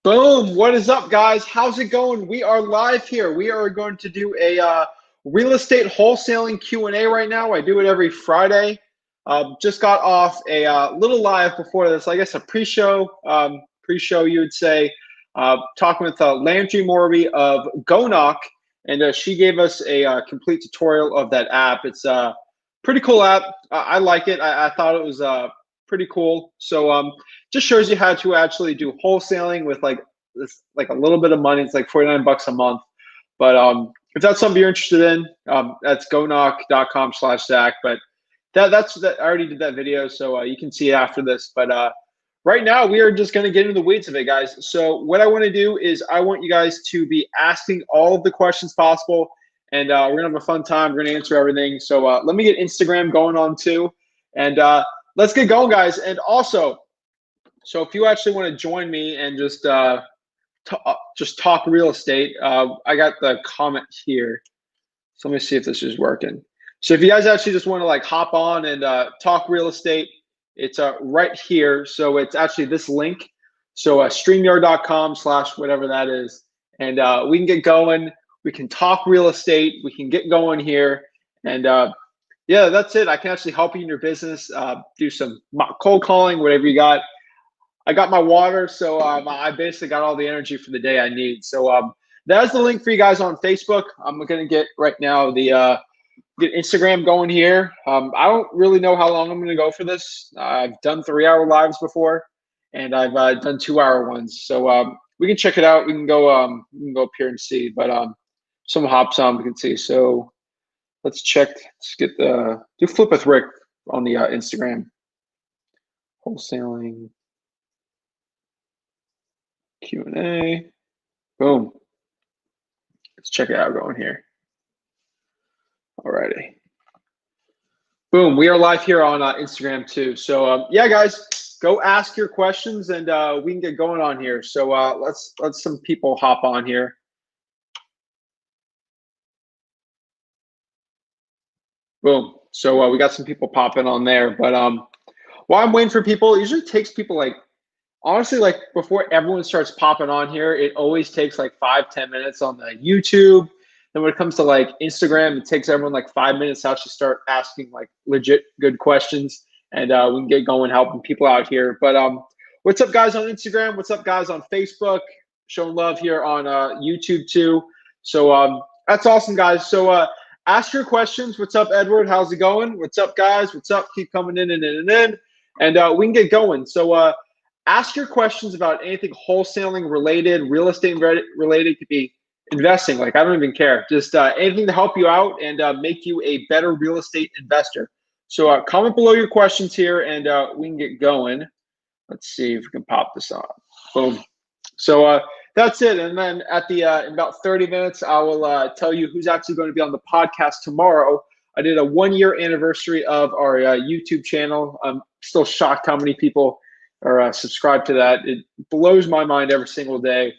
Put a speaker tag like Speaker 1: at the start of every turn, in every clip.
Speaker 1: Boom. What is up, guys? How's it going? We are live here. We are going to do a real estate wholesaling Q&A right now. I do it every Friday. Just got off a little live before this, I guess a pre-show, you would say, talking with Landry Morby of GoKnock, and she gave us a complete tutorial of that app. It's a pretty cool app. I like it. I thought it was pretty cool. So just shows you how to actually do wholesaling with like this, like a little bit of money. It's like 49 bucks a month. But if that's something you're interested in, that's goknock.com/Zach. But that's that. I already did that video, so you can see it after this. But right now we are just going to get into the weeds of it, guys. So what I want to do is I want you guys to be asking all of the questions possible, and we're gonna have a fun time. We're gonna answer everything. So let me get Instagram going on too, and let's get going, guys. And also, so if you actually want to join me and just talk real estate, I got the comment here. So let me see if this is working. So if you guys actually just want to like hop on and talk real estate, it's right here. So it's actually this link. So StreamYard.com/whatever that is, and we can get going. We can talk real estate. We can get going here, and yeah, that's it. I can actually help you in your business, do some cold calling, whatever you got. I got my water, so I basically got all the energy for the day I need. So that's the link for you guys on Facebook. I'm gonna get right now the get Instagram going here. I don't really know how long I'm gonna go for this. I've done 3-hour lives before, and I've done 2-hour ones. So we can check it out. We can go up here and see. But someone hops on, we can see. So let's check. Let's get the do flip with Rick on the Instagram. Wholesaling Q&A. Boom. Let's check it out going here. Alrighty. Boom. We are live here on Instagram too. So yeah, guys, go ask your questions and we can get going on here. So let's some people hop on here. Boom. So we got some people popping on there, but while I'm waiting for people, it usually takes people like, honestly, like before everyone starts popping on here, it always takes like 5-10 minutes on the YouTube. Then when it comes to like Instagram, it takes everyone like 5 minutes to actually start asking like legit good questions, and we can get going helping people out here. But what's up, guys, on Instagram? What's up, guys, on Facebook? Showing love here on YouTube too. So that's awesome, guys. So ask your questions. What's up, Edward? How's it going? What's up, guys? What's up? Keep coming in and in and in, and we can get going. So ask your questions about anything wholesaling related, real estate related. Could be investing. Like, I don't even care. Just anything to help you out and make you a better real estate investor. So comment below your questions here, and we can get going. Let's see if we can pop this on. Boom. So that's it. And then at the in about 30 minutes, I will tell you who's actually going to be on the podcast tomorrow. I did a 1-year anniversary of our YouTube channel. I'm still shocked how many people are subscribed to that. It blows my mind every single day.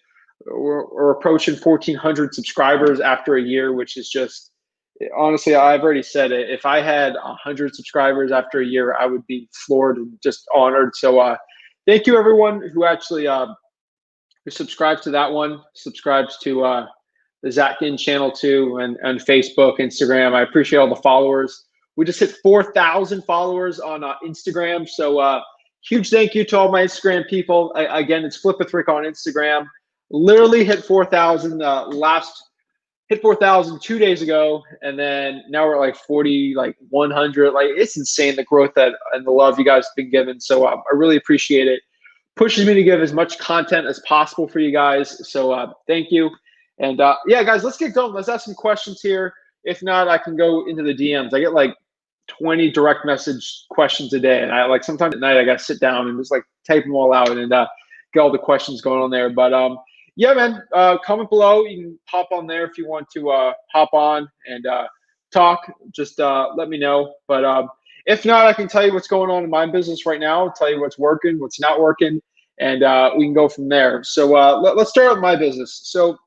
Speaker 1: We're approaching 1,400 subscribers after a year, which is just, honestly, I've already said it. If I had 100 subscribers after a year, I would be floored and just honored. So thank you, everyone who actually who subscribes to that one, subscribes to the Zach Ginn channel too, and Facebook, Instagram. I appreciate all the followers. We just hit 4,000 followers on Instagram. So huge thank you to all my Instagram people. Again, it's Flip with Rick on Instagram. Literally hit 4,000 hit 4,000 2 days ago, and then now we're at like 40, like 100. Like, it's insane, the growth that and the love you guys have been given. So I really appreciate it. Pushes me to give as much content as possible for you guys. So thank you. And yeah, guys, let's get going. Let's ask some questions here. If not, I can go into the DMs. I get like 20 direct message questions a day, and I like sometimes at night I got to sit down and just like type them all out and get all the questions going on there. But yeah, man, comment below. You can hop on there if you want to hop on and talk. Just let me know. But if not, I can tell you what's going on in my business right now, tell you what's working, what's not working, and we can go from there. So let's start with my business. So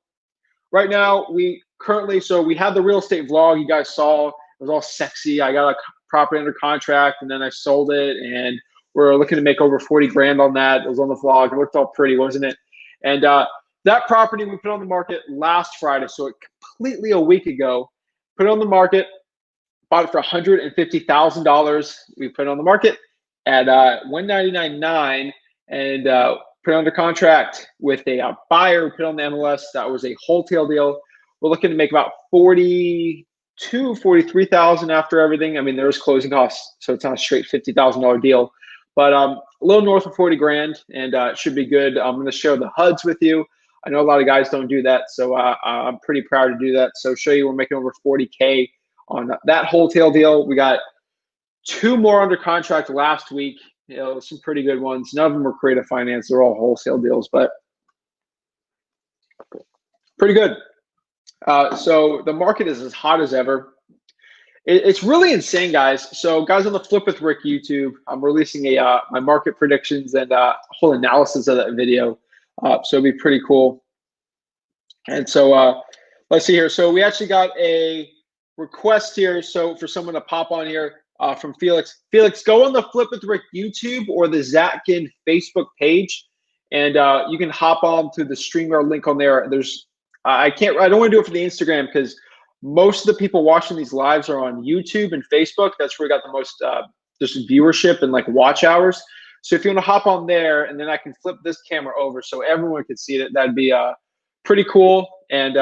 Speaker 1: right now, we had the real estate vlog you guys saw. It was all sexy. I got a property under contract, and then I sold it, and we're looking to make over 40 grand on that. It was on the vlog. It looked all pretty, wasn't it? And that property we put on the market last Friday, so completely a week ago. Put it on the market, bought it for $150,000. We put it on the market at $199.9 and put it under contract with a buyer. Put it on the MLS. That was a wholesale deal. We're looking to make about 43,000 after everything. I mean, there's closing costs, so it's not a straight $50,000 deal, but a little north of 40 grand, and it should be good. I'm going to share the HUDs with you. I know a lot of guys don't do that, so I'm pretty proud to do that. So show you we're making over 40K on that wholesale deal. We got 2 more under contract last week. You know, some pretty good ones. None of them were creative finance. They're all wholesale deals, but pretty good. So the market is as hot as ever. It's really insane, guys. So guys on the Flip with Rick YouTube, I'm releasing my market predictions and whole analysis of that video. So it'll be pretty cool. And so let's see here. So we actually got a request here. So for someone to pop on here from Felix. Felix, go on the Flip with Rick YouTube or the Zach Ginn Facebook page, and you can hop on to the StreamYard link on there. There's I don't want to do it for the Instagram because most of the people watching these lives are on YouTube and Facebook. That's where we got the most just viewership and like watch hours. So if you want to hop on there, and then I can flip this camera over so everyone can see it, that'd be pretty cool. And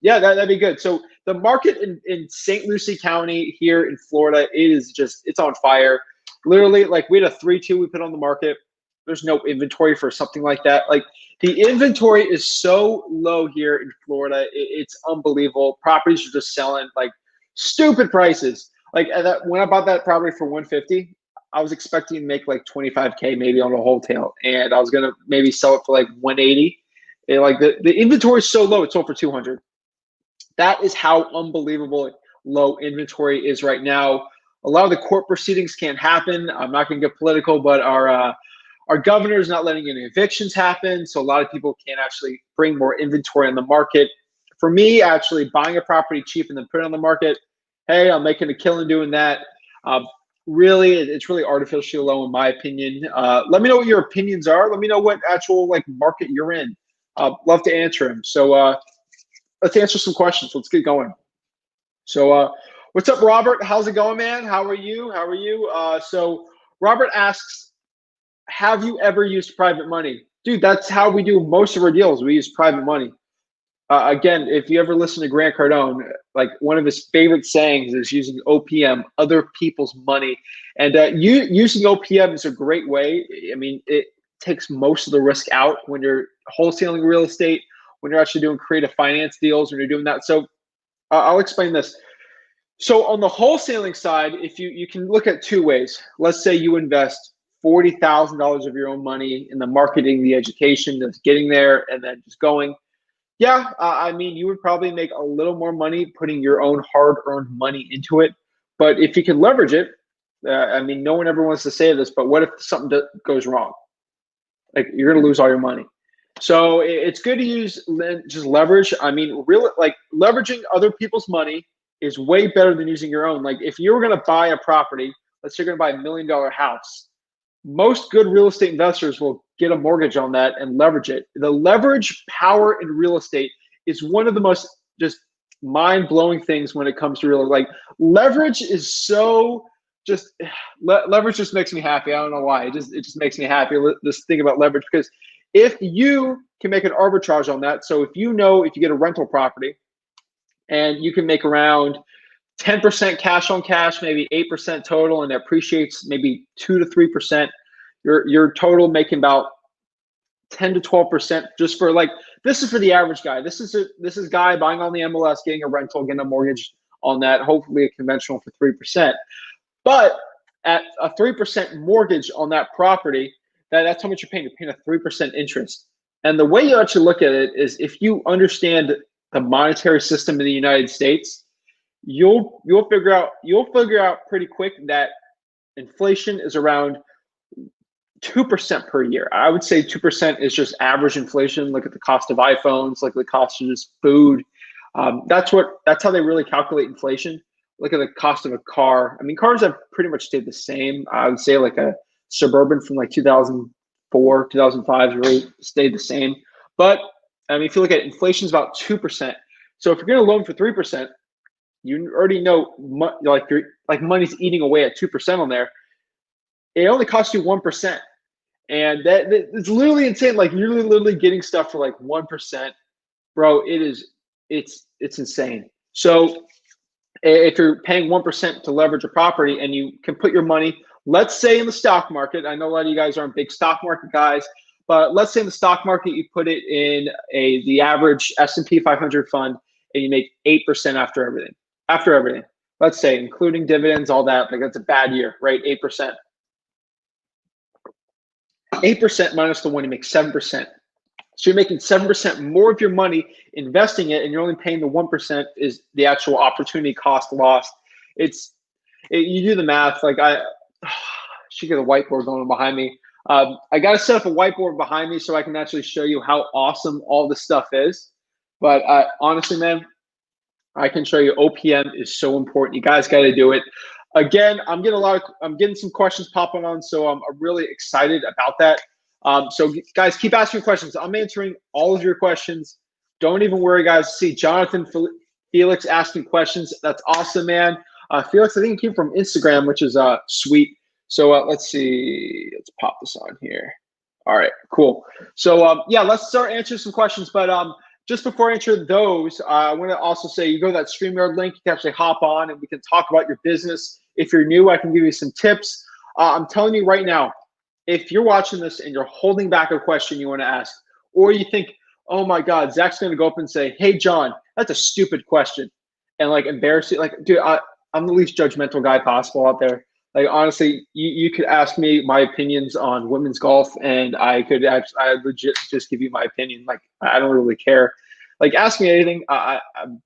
Speaker 1: yeah, that'd be good. So the market in St. Lucie County here in Florida, it's on fire. Literally, like we had a 3-2 we put on the market. There's no inventory for something like that. Like the inventory is so low here in Florida. It's unbelievable. Properties are just selling like stupid prices. Like when I bought that property for $150, I was expecting to make like 25K maybe on a wholesale, and I was gonna maybe sell it for like 180. And like the inventory is so low, it sold for 200. That is how unbelievable low inventory is right now. A lot of the court proceedings can't happen. I'm not gonna get political, but our governor is not letting any evictions happen, so a lot of people can't actually bring more inventory on the market. For me, actually buying a property cheap and then put it on the market, hey, I'm making a killing doing that. Really, it's really artificially low in my opinion. Let me know what your opinions are. Let me know what actual like market you're in. Love to answer them. So let's answer some questions. Let's get going. So what's up, Robert? How's it going, man? How are you? So Robert asks, have you ever used private money? Dude, that's how we do most of our deals. We use private money. Again, if you ever listen to Grant Cardone, like one of his favorite sayings is using OPM, other people's money. And using OPM is a great way. I mean, it takes most of the risk out when you're wholesaling real estate, when you're actually doing creative finance deals, when you're doing that. So I'll explain this. So on the wholesaling side, if you can look at 2 ways. Let's say you invest $40,000 of your own money in the marketing, the education, just getting there and then just going. Yeah, I mean, you would probably make a little more money putting your own hard-earned money into it. But if you can leverage it, I mean, no one ever wants to say this, but what if something goes wrong? Like you're going to lose all your money. So it's good to use just leverage. I mean, like leveraging other people's money is way better than using your own. Like if you were going to buy a property, let's say you're going to buy $1 million house. Most good real estate investors will get a mortgage on that and leverage it. The leverage power in real estate is one of the most just mind-blowing things when it comes to real estate. Like leverage is so just leverage just makes me happy. I don't know why. It just makes me happy. This thing about leverage, because if you can make an arbitrage on that, so if you get a rental property and you can make around 10% cash on cash, maybe 8% total, and it appreciates maybe 2 to 3%. Your total making about 10 to 12% just for like, this is for the average guy. This is guy buying on the MLS, getting a rental, getting a mortgage on that, hopefully a conventional for 3%. But at a 3% mortgage on that property, that's how much you're paying. You're paying a 3% interest. And the way you actually look at it is if you understand the monetary system in the United States, you'll figure out pretty quick that inflation is around 2% per year. I would say 2% is just average inflation. Look at the cost of iPhones, look at the cost of just food. That's how they really calculate inflation. Look at the cost of a car. I mean, cars have pretty much stayed the same. I would say like a Suburban from like 2004, 2005 really stayed the same. But I mean, if you look at it, inflation is about 2%. So if you're going to loan for 3%, you already know like money's eating away at 2% on there. It only costs you 1%. And it's literally insane. Like you're literally getting stuff for like 1%. Bro, it's insane. So if you're paying 1% to leverage a property and you can put your money, let's say in the stock market, I know a lot of you guys aren't big stock market guys, but let's say in the stock market, you put it in the average S&P 500 fund and you make 8% after everything. After everything, let's say including dividends, all that, like that's a bad year, right? 8%. 8% minus the one, you make 7%. So you're making 7% more of your money investing it, and you're only paying the 1% is the actual opportunity cost lost. You do the math. Like I should get a whiteboard going behind me. I got to set up a whiteboard behind me so I can actually show you how awesome all this stuff is. But honestly, man, I can show you OPM is so important. You guys got to do it. Again, I'm getting some questions popping on, so I'm really excited about that. So guys, keep asking questions. I'm answering all of your questions. Don't even worry, guys. See Jonathan Felix asking questions. That's awesome, man. Felix, I think it came from Instagram, which is sweet. So let's see. Let's pop this on here. All right, cool. So yeah, let's start answering some questions. But just before I answer those, I want to also say you go to that StreamYard link. You can actually hop on and we can talk about your business. If you're new, I can give you some tips. I'm telling you right now, if you're watching this and you're holding back a question you want to ask, or you think, oh my God, Zach's going to go up and say, hey, John, that's a stupid question, and like embarrass you. Like, dude, I'm the least judgmental guy possible out there. Like, honestly, you could ask me my opinions on women's golf and I legit just give you my opinion. Like, I don't really care. Like, ask me anything. I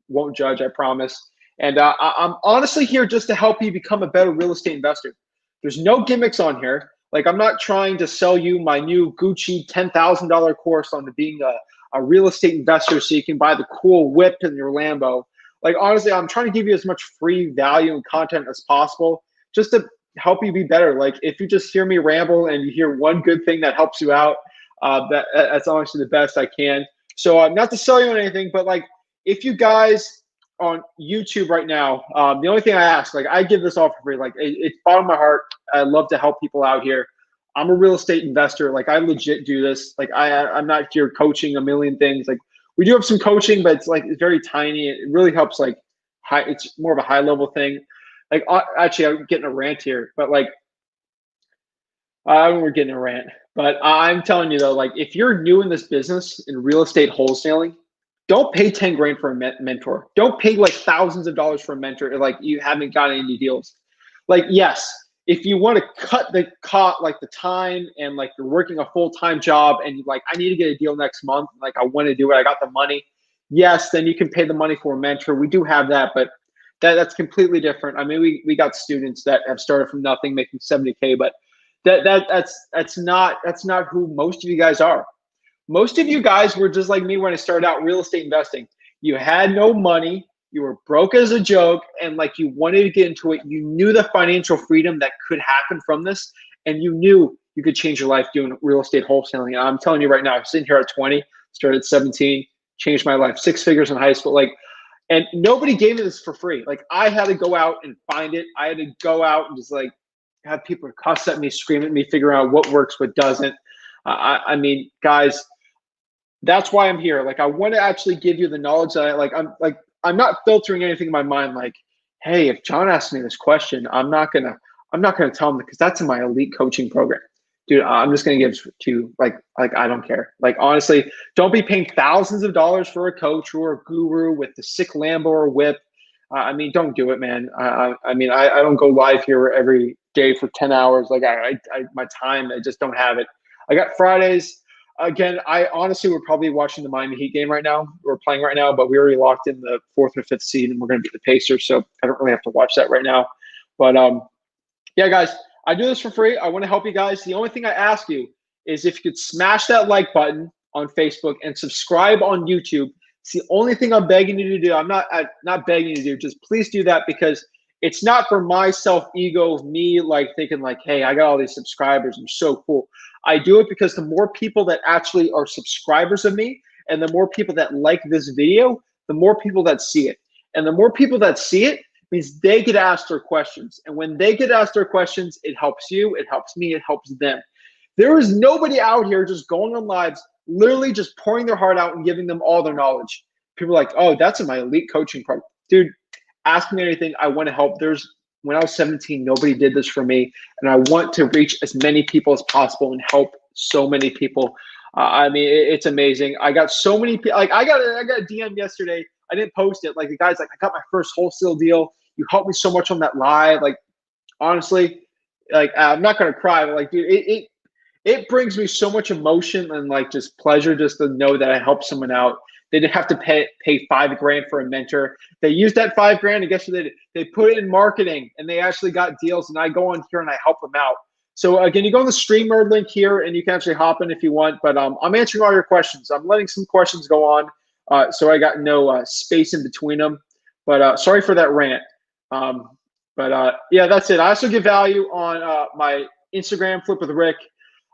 Speaker 1: won't judge, I promise. And I'm honestly here just to help you become a better real estate investor. There's no gimmicks on here. Like, I'm not trying to sell you my new Gucci $10,000 course on being a real estate investor so you can buy the cool whip in your Lambo. Like, honestly, I'm trying to give you as much free value and content as possible just to help you be better. Like, if you just hear me ramble and you hear one good thing that helps you out, that's honestly the best I can. So not to sell you on anything, but like, if you guys on YouTube right now, the only thing I ask, like, I give this all for free. Like, it's bottom of my heart. I love to help people out here. I'm a real estate investor. Like, I legit do this. Like, I'm not here coaching a million things. Like, we do have some coaching, but it's very tiny. It really helps. Like, it's more of a high level thing. Like, actually, I'm getting a rant here, but like, we're getting a rant. But I'm telling you though, like, if you're new in this business in real estate wholesaling, don't pay 10 grand for a mentor. Don't pay like thousands of dollars for a mentor if like you haven't gotten any deals. Like, yes, if you want to cut the time and like you're working a full-time job and you're like, I need to get a deal next month, like I want to do it, I got the money. Yes, then you can pay the money for a mentor. We do have that, but that's completely different. I mean, we got students that have started from nothing making 70K, but that's not who most of you guys are. Most of you guys were just like me when I started out real estate investing. You had no money, you were broke as a joke, and like you wanted to get into it. You knew the financial freedom that could happen from this, and you knew you could change your life doing real estate wholesaling. And I'm telling you right now, I'm sitting here at 20, started at 17, changed my life, 6 figures in high school. Like, and nobody gave me this for free. Like, I had to go out and find it. I had to go out and just like have people cuss at me, scream at me, figure out what works, what doesn't. I mean, guys, that's why I'm here. Like, I want to actually give you the knowledge that I'm not filtering anything in my mind. Like, hey, if John asks me this question, I'm not gonna tell him because that's in my elite coaching program, dude. I'm just gonna give it to you. Like I don't care. Like, honestly, don't be paying thousands of dollars for a coach or a guru with the sick Lambo or whip. I mean, don't do it, man. I mean, I don't go live here every day for 10 hours. Like, my time, I just don't have it. I got Fridays. Again, I honestly, we're probably watching the Miami Heat game right now. We're playing right now, but we already locked in the 4th or 5th seed, and we're going to beat the Pacers, so I don't really have to watch that right now. But yeah, guys, I do this for free. I want to help you guys. The only thing I ask you is if you could smash that like button on Facebook and subscribe on YouTube. It's the only thing I'm begging you to do. I'm not begging you to do. Just please do that, because It's not for my self-ego of me like thinking like, hey, I got all these subscribers, I'm so cool. I do it because the more people that actually are subscribers of me and the more people that like this video, the more people that see it. And the more people that see it means they get asked their questions. And when they get asked their questions, it helps you, it helps me, it helps them. There is nobody out here just going on lives, literally just pouring their heart out and giving them all their knowledge. People are like, oh, that's in my elite coaching program. Dude, ask me anything. I want to help. When I was 17, nobody did this for me. And I want to reach as many people as possible and help so many people. I mean, it's amazing. I got so many people. Like I got a DM yesterday. I didn't post it. Like the guy's like, I got my first wholesale deal. You helped me so much on that live. Like, honestly, like I'm not gonna cry, but like, dude, it brings me so much emotion and like just pleasure just to know that I helped someone out. They didn't have to pay $5,000 for a mentor. They used that $5,000 and guess what they did? They put it in marketing and they actually got deals. And I go on here and I help them out. So again, you go on the StreamYard link here and you can actually hop in if you want. But I'm answering all your questions. I'm letting some questions go on, so I got no space in between them. But sorry for that rant. Yeah, that's it. I also give value on my Instagram, Flip with Rick.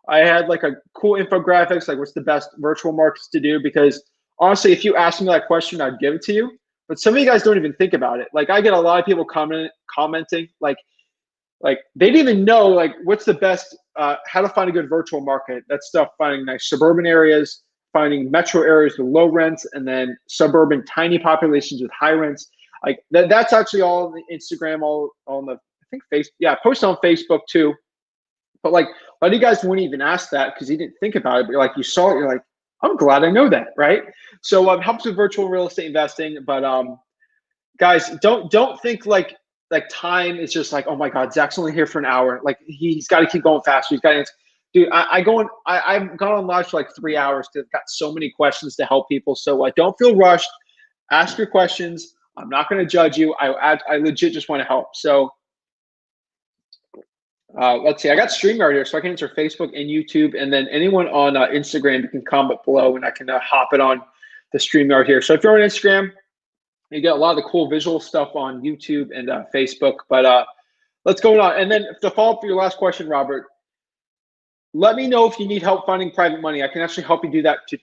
Speaker 1: I had like a cool infographics, like what's the best virtual markets to do, because honestly, if you asked me that question, I'd give it to you. But some of you guys don't even think about it. Like I get a lot of people commenting, like they didn't even know like what's the best, how to find a good virtual market. That stuff, finding nice suburban areas, finding metro areas with low rents, and then suburban tiny populations with high rents. Like that's actually all on the Instagram, all on the, I think Facebook. Yeah, I post on Facebook too. But like a lot of you guys wouldn't even ask that because you didn't think about it. But like you saw it, you're like, I'm glad I know that, right? So helps with virtual real estate investing. But guys, don't think like time is just like, oh my God, Zach's only here for an hour. Like he's got to keep going faster. He's got to, dude. I've gone on live for like 3 hours. I've got so many questions to help people. So don't feel rushed. Ask your questions. I'm not going to judge you. I legit just want to help. So let's see. I got StreamYard here, so I can answer Facebook and YouTube, and then anyone on Instagram, you can comment below, and I can hop it on the StreamYard here. So if you're on Instagram, you get a lot of the cool visual stuff on YouTube and Facebook. But let's go on. And then to follow up for your last question, Robert, let me know if you need help finding private money. I can actually help you do that to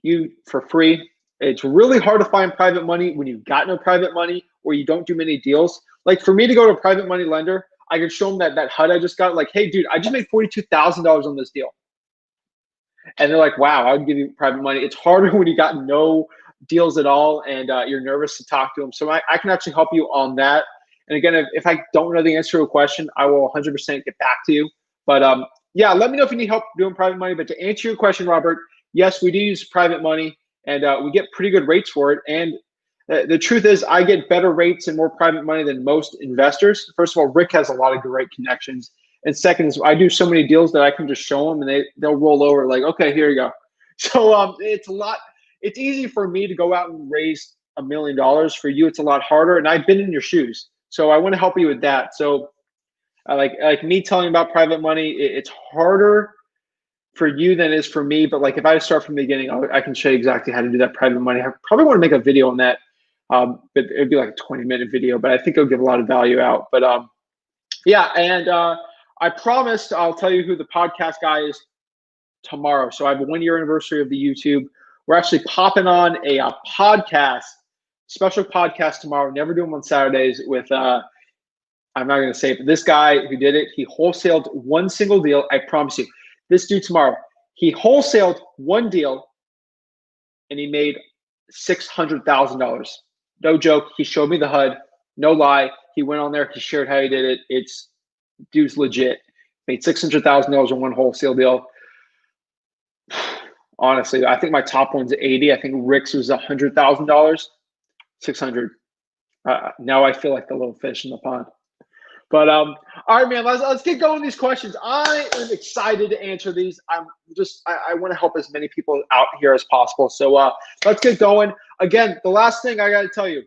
Speaker 1: you for free. It's really hard to find private money when you've got no private money or you don't do many deals. Like for me to go to a private money lender, I could show them that HUD I just got, like, hey, dude, I just made $42,000 on this deal. And they're like, wow, I would give you private money. It's harder when you got no deals at all and you're nervous to talk to them. So I can actually help you on that. And again, if I don't know the answer to a question, I will 100% get back to you. But yeah, let me know if you need help doing private money. But to answer your question, Robert, yes, we do use private money and we get pretty good rates for it. And the truth is I get better rates and more private money than most investors. First of all, Rick has a lot of great connections. And second is I do so many deals that I can just show them and they'll roll over like, okay, here you go. So it's easy for me to go out and raise $1 million. For you, it's a lot harder. And I've been in your shoes. So I want to help you with that. So like me telling you about private money, it's harder for you than it is for me. But like if I start from the beginning, I can show you exactly how to do that private money. I probably want to make a video on that. But it'd be like a 20-minute video, but I think it'll give a lot of value out. But yeah, and I promised I'll tell you who the podcast guy is tomorrow. So I have a 1-year anniversary of the YouTube. We're actually popping on a podcast, special podcast tomorrow. Never do them on Saturdays with, I'm not going to say it, but this guy who did it, he wholesaled one single deal. I promise you, this dude tomorrow, he wholesaled one deal and he made $600,000. No joke. He showed me the HUD. No lie. He went on there. He shared how he did it. It's dude's legit. Made $600,000 in one wholesale deal. Honestly, I think my top one's 80. I think Rick's was $100,000. 600. Now I feel like the little fish in the pond. But all right, man. Let's get going with these questions. I am excited to answer these. I want to help as many people out here as possible. So let's get going. Again, the last thing I got to tell you,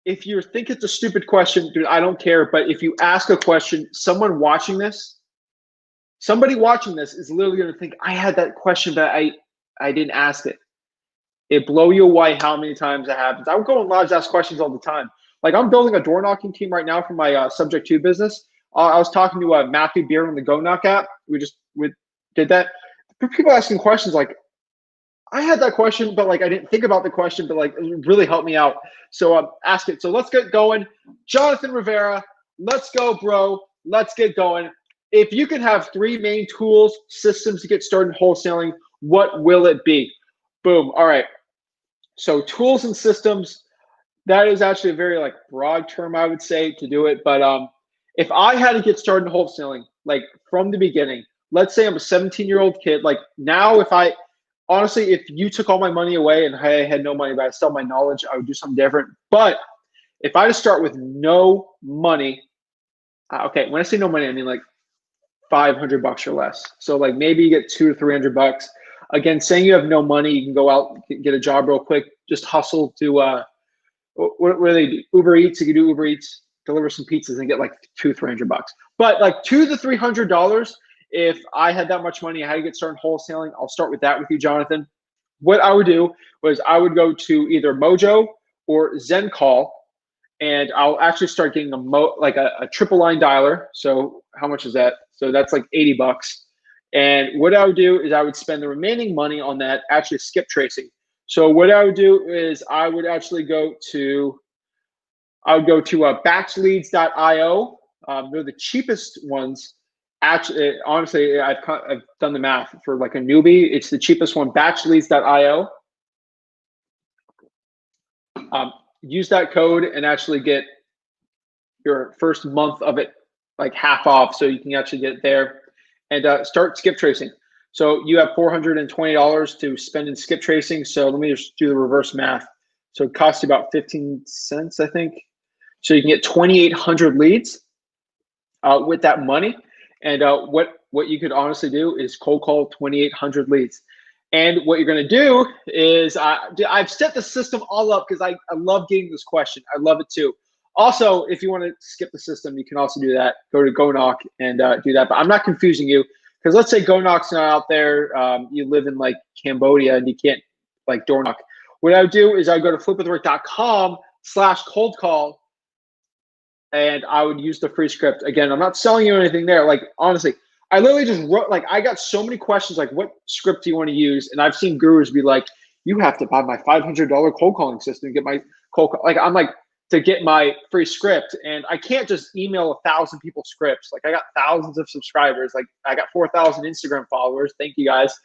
Speaker 1: if you think it's a stupid question, dude, I don't care. But if you ask a question, somebody watching this is literally going to think, I had that question, but I didn't ask it. It blow you away how many times it happens. I would go on live, ask questions all the time. Like I'm building a door knocking team right now for my subject to business. I was talking to Matthew Beer on the Go Knock app. We did that. People asking questions like, I had that question, but like I didn't think about the question, but like it really helped me out. So ask it. So let's get going. Jonathan Rivera, let's go, bro. Let's get going. If you could have 3 main tools, systems to get started in wholesaling, what will it be? Boom. All right. So tools and systems, that is actually a very like broad term, I would say, to do it. But if I had to get started in wholesaling, like from the beginning, let's say I'm a 17-year-old kid, like now honestly, if you took all my money away and I had no money, but I still have my knowledge, I would do something different. But if I just start with no money, okay, when I say no money, I mean like $500 or less. So like maybe you get $200 to $300. Again, saying you have no money, you can go out, get a job real quick, just hustle to, what do they do? Uber Eats, you can do Uber Eats, deliver some pizzas and get like $200 to $300. But like $200 to $300, if I had that much money, how to get started wholesaling, I'll start with that with you, Jonathan. What I would do was I would go to either Mojo or ZenCall, and I'll actually start getting a triple line dialer. So how much is that? So that's like $80. And what I would do is I would spend the remaining money on that actually Skiptracing. So what I would do is I would actually go to batchleads.io. They're the cheapest ones. Actually, honestly, I've done the math for like a newbie. It's the cheapest one, batchleads.io. Use that code and actually get your first month of it like half off, so you can actually get it there and start Skiptracing. So you have $420 to spend in Skiptracing. So let me just do the reverse math. So it costs you about 15 cents, I think. So you can get 2,800 leads with that money. And what you could honestly do is cold call 2,800 leads. And what you're going to do is I've set the system all up because I love getting this question. I love it too. Also, if you want to skip the system, you can also do that. Go to Go Knock and do that. But I'm not confusing you because let's say Go Knock's not out there. You live in like Cambodia and you can't like door knock. What I would do is I would go to flipwithrick.com/cold call. And I would use the free script. Again, I'm not selling you anything there. Like, honestly, I literally just wrote, like, I got so many questions, like, what script do you want to use? And I've seen gurus be like, you have to buy my $500 cold calling system to get my cold call. Like, I'm like, to get my free script. And I can't just email 1,000 people scripts. Like, I got thousands of subscribers. Like, I got 4,000 Instagram followers. Thank you guys.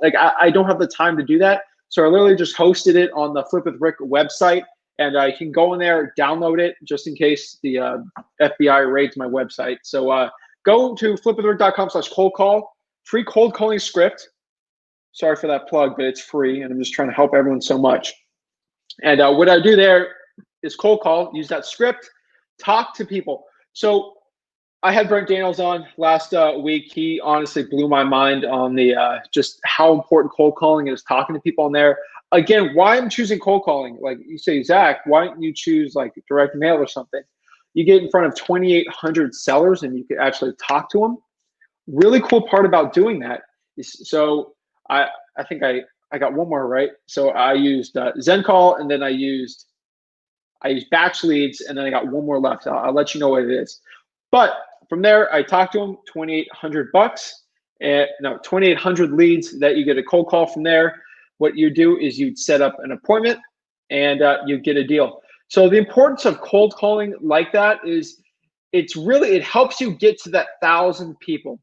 Speaker 1: Like, I don't have the time to do that. So I literally just hosted it on the Flip with Rick website. And you can go in there, download it, just in case the FBI raids my website. So go to flipwithrick.com/cold call, free cold calling script. Sorry for that plug, but it's free, and I'm just trying to help everyone so much. And what I do there is cold call, use that script, talk to people. So I had Brent Daniels on last week. He honestly blew my mind on the just how important cold calling is, talking to people on there. Again, why I'm choosing cold calling, like you say, Zach, why don't you choose like direct mail or something? You get in front of 2,800 sellers and you can actually talk to them. Really cool part about doing that is, so I think I got one more, right? So I used ZenCall, and then I used Batch Leads, and then I got one more left. I'll let you know what it is. But from there, I talked to them, $2,800, and no, 2,800 leads that you get a cold call from there. What you do is you'd set up an appointment and you get a deal. So the importance of cold calling like that is it helps you get to that 1,000 people.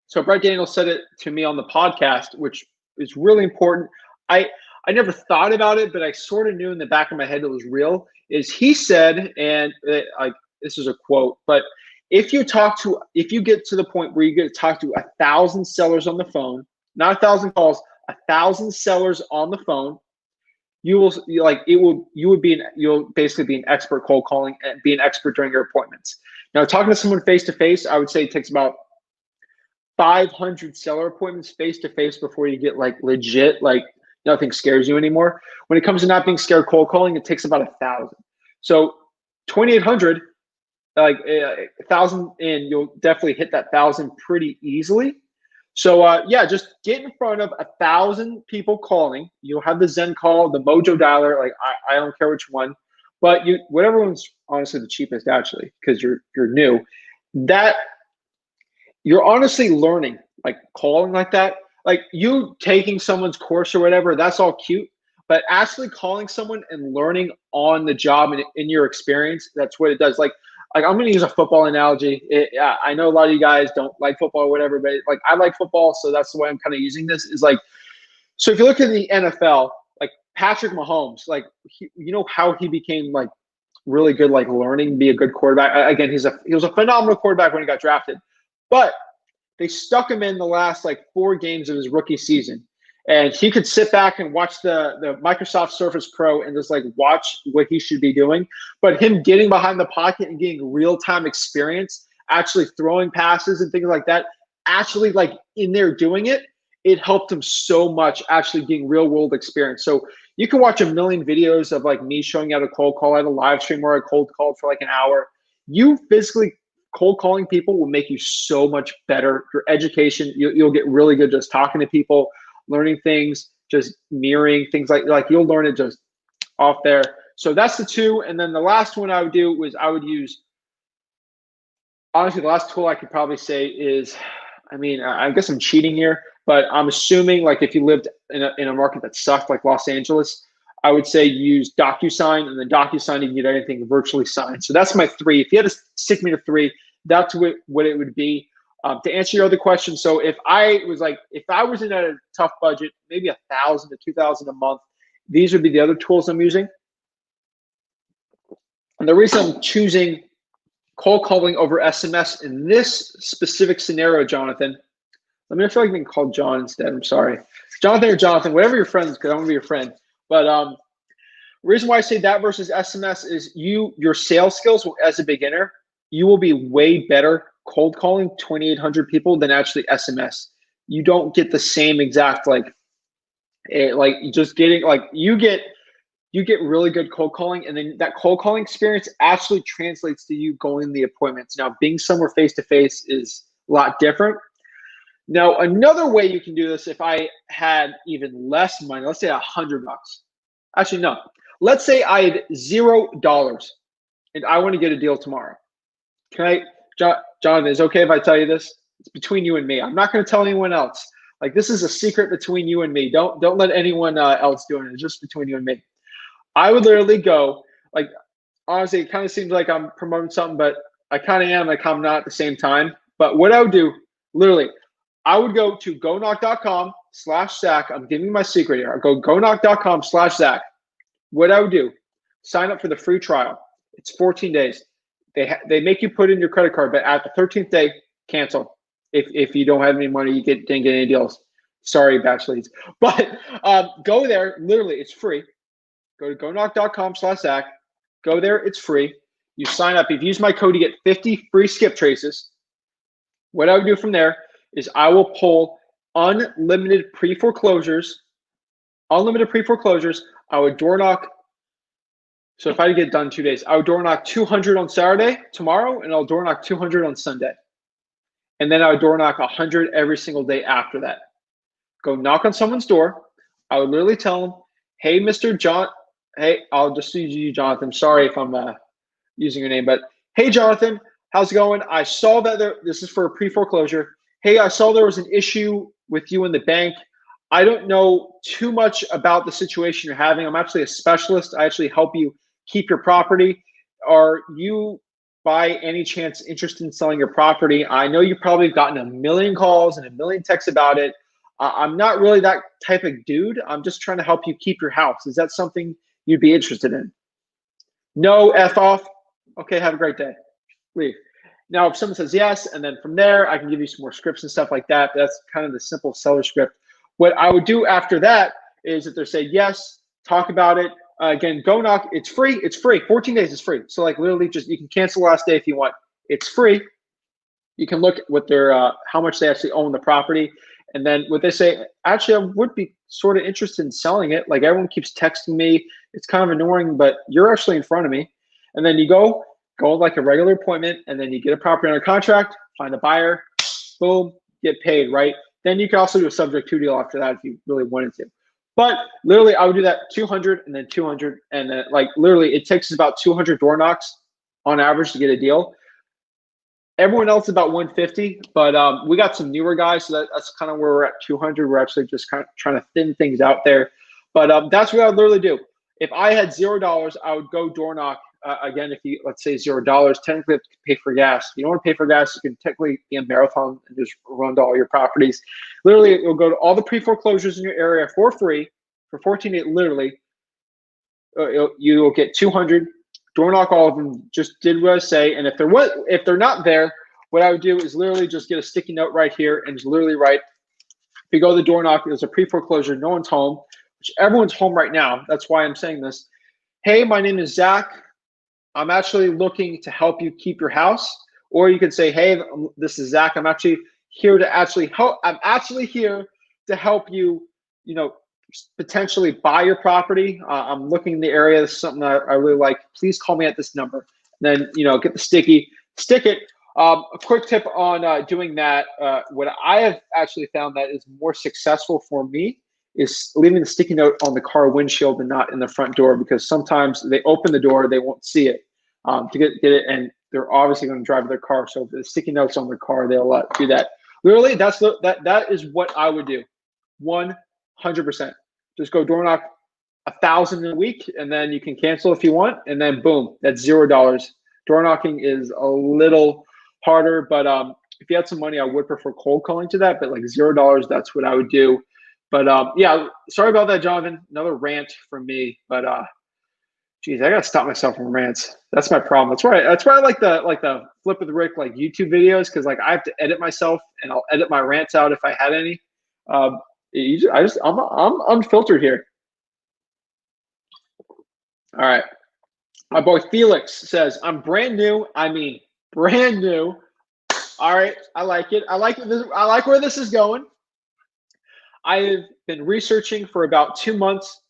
Speaker 1: So Brett Daniels said it to me on the podcast, which is really important. I never thought about it, but I sort of knew in the back of my head it was real. Is he said, and this is a quote, but if you get to the point where you get to talk to 1,000 sellers on the phone, not 1,000 calls, 1,000 sellers on the phone, you'll basically be an expert cold calling and be an expert during your appointments. Now, talking to someone face to face, I would say it takes about 500 seller appointments face to face before you get like legit, like nothing scares you anymore. When it comes to not being scared cold calling, it takes about 1,000. So 2,800, like 1,000 in, you'll definitely hit that 1,000 pretty easily. So yeah, just get in front of 1,000 people calling. You'll have the Zen call, the Mojo dialer. Like I don't care which one, but whatever one's honestly the cheapest actually, because you're new, that you're honestly learning, like calling like that, like you taking someone's course or whatever, that's all cute. But actually calling someone and learning on the job and in your experience, that's what it does. Like I'm going to use a football analogy. Yeah, I know a lot of you guys don't like football or whatever, but like I like football, so that's the way I'm kind of using this. Is like, so if you look at the NFL, like Patrick Mahomes, like you know how he became like really good, like learning to be a good quarterback. Again, he was a phenomenal quarterback when he got drafted, but they stuck him in the last like 4 games of his rookie season. And he could sit back and watch the Microsoft Surface Pro and just like watch what he should be doing. But him getting behind the pocket and getting real-time experience, actually throwing passes and things like that, actually like in there doing it, it helped him so much actually getting real-world experience. So you can watch a million videos of like me showing you how to cold call at a live stream where I cold called for like an hour. You physically cold calling people will make you so much better. Your education, you'll get really good just talking to people, learning things, just mirroring things like you'll learn it just off there. So that's the 2. And then the last one I would do was I would use, honestly, the last tool I could probably say is, I mean, I guess I'm cheating here, but I'm assuming like if you lived in a market that sucked like Los Angeles, I would say use DocuSign, and then DocuSign, you can get anything virtually signed. So that's my 3. If you had to stick me to 3, that's what it would be. To answer your other question, so if I was in a tough budget, maybe $1,000 to $2,000 a month, these would be the other tools I'm using. And the reason I'm choosing cold calling over SMS in this specific scenario, Jonathan, let me feel like we can call John instead. I'm sorry, Jonathan, whatever your friend is, because I want to be your friend. But the reason why I say that versus SMS is your sales skills as a beginner, you will be way better cold calling 2,800 people than actually SMS. You don't get the same exact like just getting like you get really good cold calling, and then that cold calling experience actually translates to you going to the appointments. Now, being somewhere face to face is a lot different. Now, another way you can do this, if I had even less money, let's say $100. Actually, no. Let's say I had $0 and I want to get a deal tomorrow. Can I, Jonathan, is it okay if I tell you this? It's between you and me. I'm not going to tell anyone else. Like, this is a secret between you and me. Don't let anyone else do it. It's just between you and me. I would literally go, like, honestly, it kind of seems like I'm promoting something, but I kind of am, like I'm not at the same time. But what I would do, literally, I would go to gonok.com/Zach. I'm giving you my secret here. I'll go gonok.com/Zach. What I would do, sign up for the free trial. It's 14 days. They make you put in your credit card, but at the 13th day, cancel. If you don't have any money, you didn't get any deals. Sorry, batch leads. But go there. Literally, it's free. Go to gonok.com/Zach. Go there. It's free. You sign up. If you use my code, you get 50 free skip traces. What I would do from there is I will pull unlimited pre-foreclosures. Unlimited pre-foreclosures. I would door knock. So if I had to get done 2 days, I would door knock 200 on Saturday, tomorrow, and I'll door knock 200 on Sunday. And then I would door knock 100 every single day after that. Go knock on someone's door. I would literally tell them, hey, Mr. John, hey, I'll just use you, Jonathan. Sorry if I'm using your name, but hey, Jonathan, how's it going? I saw that this is for a pre-foreclosure. Hey, I saw there was an issue with you in the bank. I don't know too much about the situation you're having. I'm actually a specialist. I actually help you keep your property. Are you by any chance interested in selling your property? I know you've probably gotten a million calls and a million texts about it. I'm not really that type of dude. I'm just trying to help you keep your house. Is that something you'd be interested in? No, F off. Okay, have a great day. Leave. Now, if someone says yes, and then from there, I can give you some more scripts and stuff like that. That's kind of the simple seller script. What I would do after that is if they say yes, talk about it. Again, go knock. It's free. It's free. 14 days is free. So like literally just, you can cancel the last day if you want. It's free. You can look at what their, how much they actually own the property. And then what they say, actually, I would be sort of interested in selling it. Like everyone keeps texting me. It's kind of annoying, but you're actually in front of me. And then you go like a regular appointment, and then you get a property under contract, find a buyer, boom, get paid, right? Then you can also do a subject to deal after that if you really wanted to. But literally, I would do that 200 and then 200, and then like literally, it takes about 200 door knocks on average to get a deal. Everyone else is about 150, but we got some newer guys, so that's kind of where we're at 200. We're actually just kind of trying to thin things out there, but that's what I would literally do. If I had $0, I would go door knock. Again, if you, let's say $0, technically have to pay for gas. If you don't want to pay for gas, you can technically be a marathon and just run to all your properties. Literally, you'll go to all the pre-foreclosures in your area for free, for 14 days, literally. You'll get 200, door knock all of them, just did what I say. And if they're not there, what I would do is literally just get a sticky note right here and just literally write, if you go to the door knock, there's a pre-foreclosure, no one's home, which everyone's home right now. That's why I'm saying this. Hey, my name is Zach. I'm actually looking to help you keep your house. Or you could say, hey, this is Zach. I'm actually here to help. I'm actually here to help you, potentially buy your property. I'm looking in the area. This is something that I really like. Please call me at this number. And then, get the sticky, stick it. A quick tip on doing that. What I have actually found that is more successful for me is leaving the sticky note on the car windshield and not in the front door, because sometimes they open the door, they won't see it to get it, and they're obviously going to drive their car. So if the sticky notes on their car, they'll do that. Literally, that is what I would do, 100%. Just go door knock 1,000 a week, and then you can cancel if you want, and then boom, that's $0. Door knocking is a little harder, but if you had some money, I would prefer cold calling to that. But like $0, that's what I would do. But yeah, sorry about that, Jonathan. Another rant from me. But geez, I gotta stop myself from rants. That's my problem. That's why I like the Flip of the Rick like YouTube videos, because like I have to edit myself, and I'll edit my rants out if I had any. I'm unfiltered here. All right, my boy Felix says, I'm brand new. I mean, brand new. All right, I like it. I like where this is going. I've been researching for about 2 months,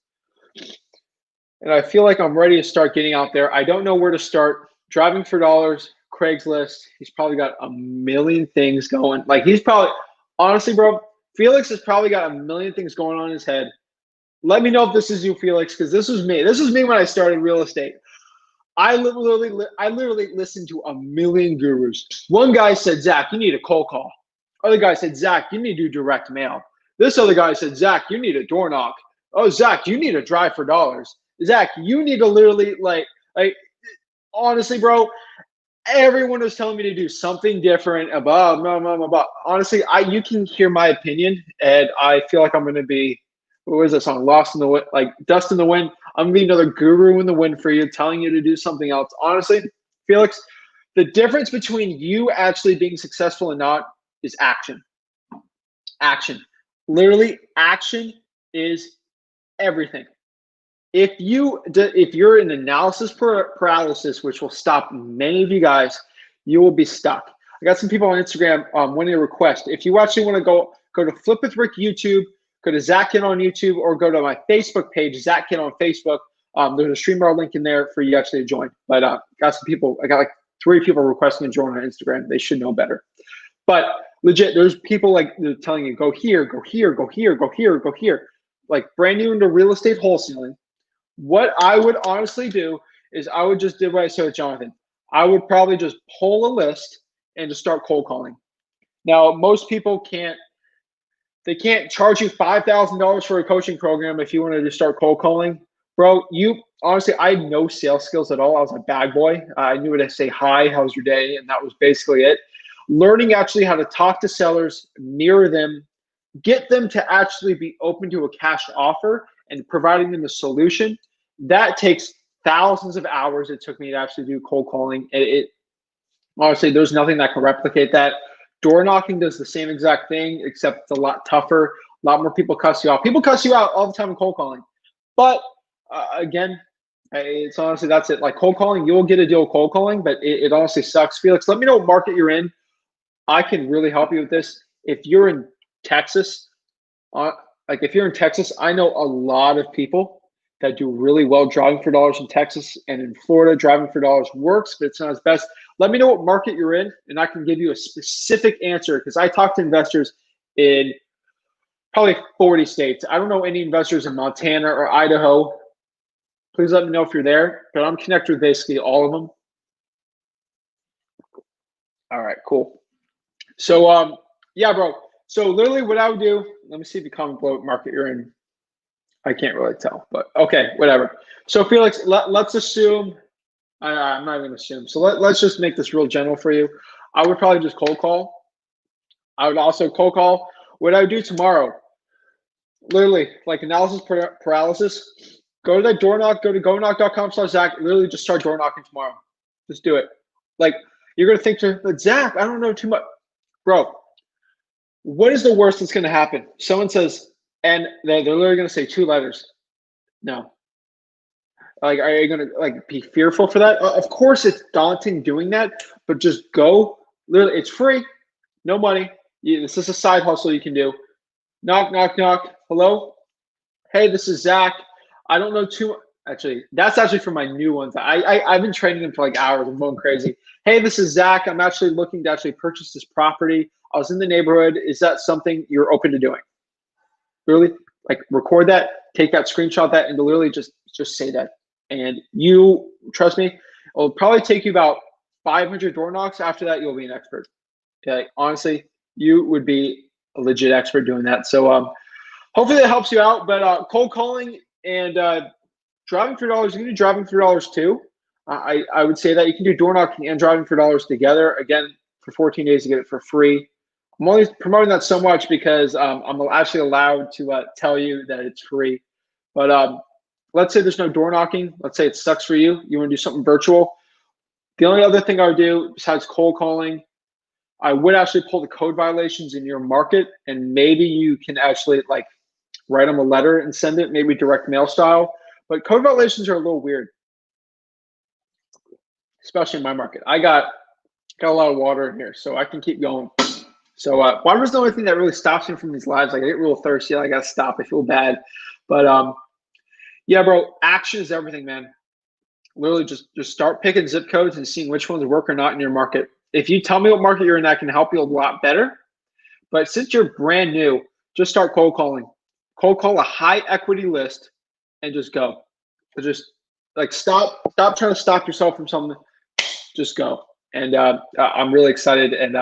Speaker 1: and I feel like I'm ready to start getting out there. I don't know where to start. Driving for dollars, Craigslist. He's probably got a million things going. Like he's probably, honestly, bro, Felix has probably got a million things going on in his head. Let me know if this is you, Felix, because this was me. This was me when I started real estate. I literally listened to a million gurus. One guy said, Zach, you need a cold call. Other guy said, Zach, you need to do direct mail. This other guy said, Zach, you need a door knock. Oh, Zach, you need to drive for dollars. Zach, you need to literally like honestly, bro, everyone was telling me to do something different about. Honestly, you can hear my opinion, and I feel like I'm going to be, what was that song? Lost in the wind, like dust in the wind. I'm going to be another guru in the wind for you, telling you to do something else. Honestly, Felix, the difference between you actually being successful and not is action. Action. Literally, action is everything. If you're in analysis paralysis, which will stop many of you guys, you will be stuck. I got some people on Instagram wanting a request. If you actually want to go to Flip with Rick YouTube, go to Zach Ginn on YouTube, or go to my Facebook page, Zach Ginn on Facebook. There's a StreamYard link in there for you actually to join. But got some people. I got like 3 people requesting to join on Instagram. They should know better. But legit, there's people like they're telling you go here, go here, go here, go here, go here. Like brand new into real estate wholesaling. What I would honestly do is I would just do what I said with Jonathan. I would probably just pull a list and just start cold calling. Now, most people can't charge you $5,000 for a coaching program if you wanted to start cold calling. Bro, honestly, I had no sales skills at all. I was a bag boy. I knew what to say, hi, how's your day? And that was basically it. Learning actually how to talk to sellers, mirror them, get them to actually be open to a cash offer and providing them a solution. That takes thousands of hours it took me to actually do cold calling. Honestly, there's nothing that can replicate that. Door knocking does the same exact thing, except it's a lot tougher. A lot more people cuss you out. People cuss you out all the time in cold calling. But again, it's honestly, that's it. Like cold calling, you'll get a deal cold calling, but it honestly sucks. Felix, let me know what market you're in. I can really help you with this. If you're in Texas, I know a lot of people that do really well driving for dollars in Texas, and in Florida, driving for dollars works, but it's not as best. Let me know what market you're in, and I can give you a specific answer, because I talk to investors in probably 40 states. I don't know any investors in Montana or Idaho. Please let me know if you're there, but I'm connected with basically all of them. All right, cool. So, yeah, bro. So literally what I would do, let me see if you comment below what market you're in. I can't really tell, but okay, whatever. So Felix, let's assume, I'm not even gonna assume. So let's just make this real general for you. I would probably just cold call. I would also cold call. What I would do tomorrow, literally like analysis paralysis, go to that door knock, go to gonknock.com/Zach, literally just start door knocking tomorrow. Just do it. Like you're gonna think but Zach, I don't know too much. Bro, what is the worst that's gonna happen? Someone says, and they're literally gonna say 2 letters. No. Like, are you gonna like be fearful for that? Of course it's daunting doing that, but just go. Literally, it's free, no money. This is a side hustle you can do. Knock, knock, knock. Hello? Hey, this is Zach. I don't know too much. Actually, that's actually for my new ones. I've been training them for like hours. I'm going crazy. Hey, this is Zach. I'm actually looking to actually purchase this property. I was in the neighborhood. Is that something you're open to doing? Literally, like record that, take that, screenshot that, and literally just say that. And you, trust me, it'll probably take you about 500 door knocks. After that, you'll be an expert. Okay, honestly, you would be a legit expert doing that. So hopefully that helps you out. But cold calling and driving for dollars, you can do driving for dollars too. I would say that you can do door knocking and driving for dollars together. Again, for 14 days to get it for free. I'm only promoting that so much because I'm actually allowed to tell you that it's free. But let's say there's no door knocking. Let's say it sucks for you. You want to do something virtual. The only other thing I would do besides cold calling, I would actually pull the code violations in your market, and maybe you can actually like write them a letter and send it, maybe direct mail style. But code violations are a little weird, especially in my market. I got a lot of water in here, so I can keep going. So water is the only thing that really stops me from these lives. Like I get real thirsty. I gotta stop. I feel bad. But yeah, bro, action is everything, man. Literally just start picking zip codes and seeing which ones work or not in your market. If you tell me what market you're in, that can help you a lot better. But since you're brand new, just start cold calling. Cold call a high equity list and just go. So just like stop trying to stop yourself from something. Just go. And I'm really excited and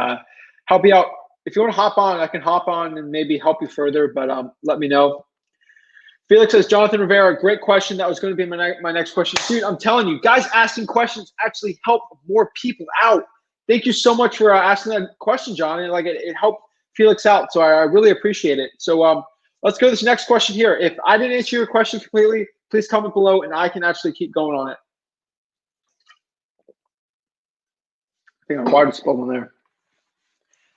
Speaker 1: help you out. If you want to hop on, I can hop on and maybe help you further, but let me know. Felix says, Jonathan Rivera, great question. That was going to be my next question. Dude, I'm telling you, guys asking questions actually help more people out. Thank you so much for asking that question, John. And like it helped Felix out, so I really appreciate it. So let's go to this next question here. If I didn't answer your question completely, please comment below and I can actually keep going on it. I think my water spilled on there.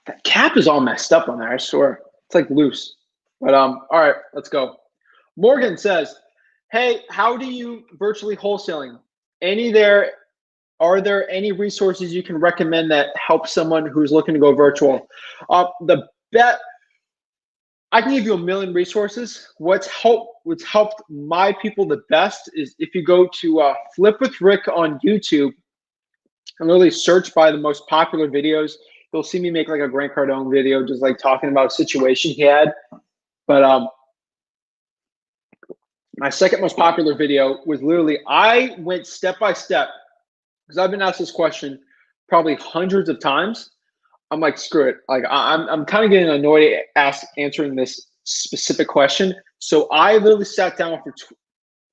Speaker 1: That cap is all messed up on there, I swear. It's like loose. But all right, let's go. Morgan says, hey, how do you virtually wholesaling? Are there any resources you can recommend that help someone who's looking to go virtual? I can give you a million resources. What's helped my people the best is if you go to Flip with Rick on YouTube and literally search by the most popular videos, you'll see me make like a Grant Cardone video just like talking about a situation he had. But my second most popular video was literally, I went step by step because I've been asked this question probably hundreds of times. I'm like, screw it. Like I'm kind of getting annoyed at answering this specific question. So I literally sat down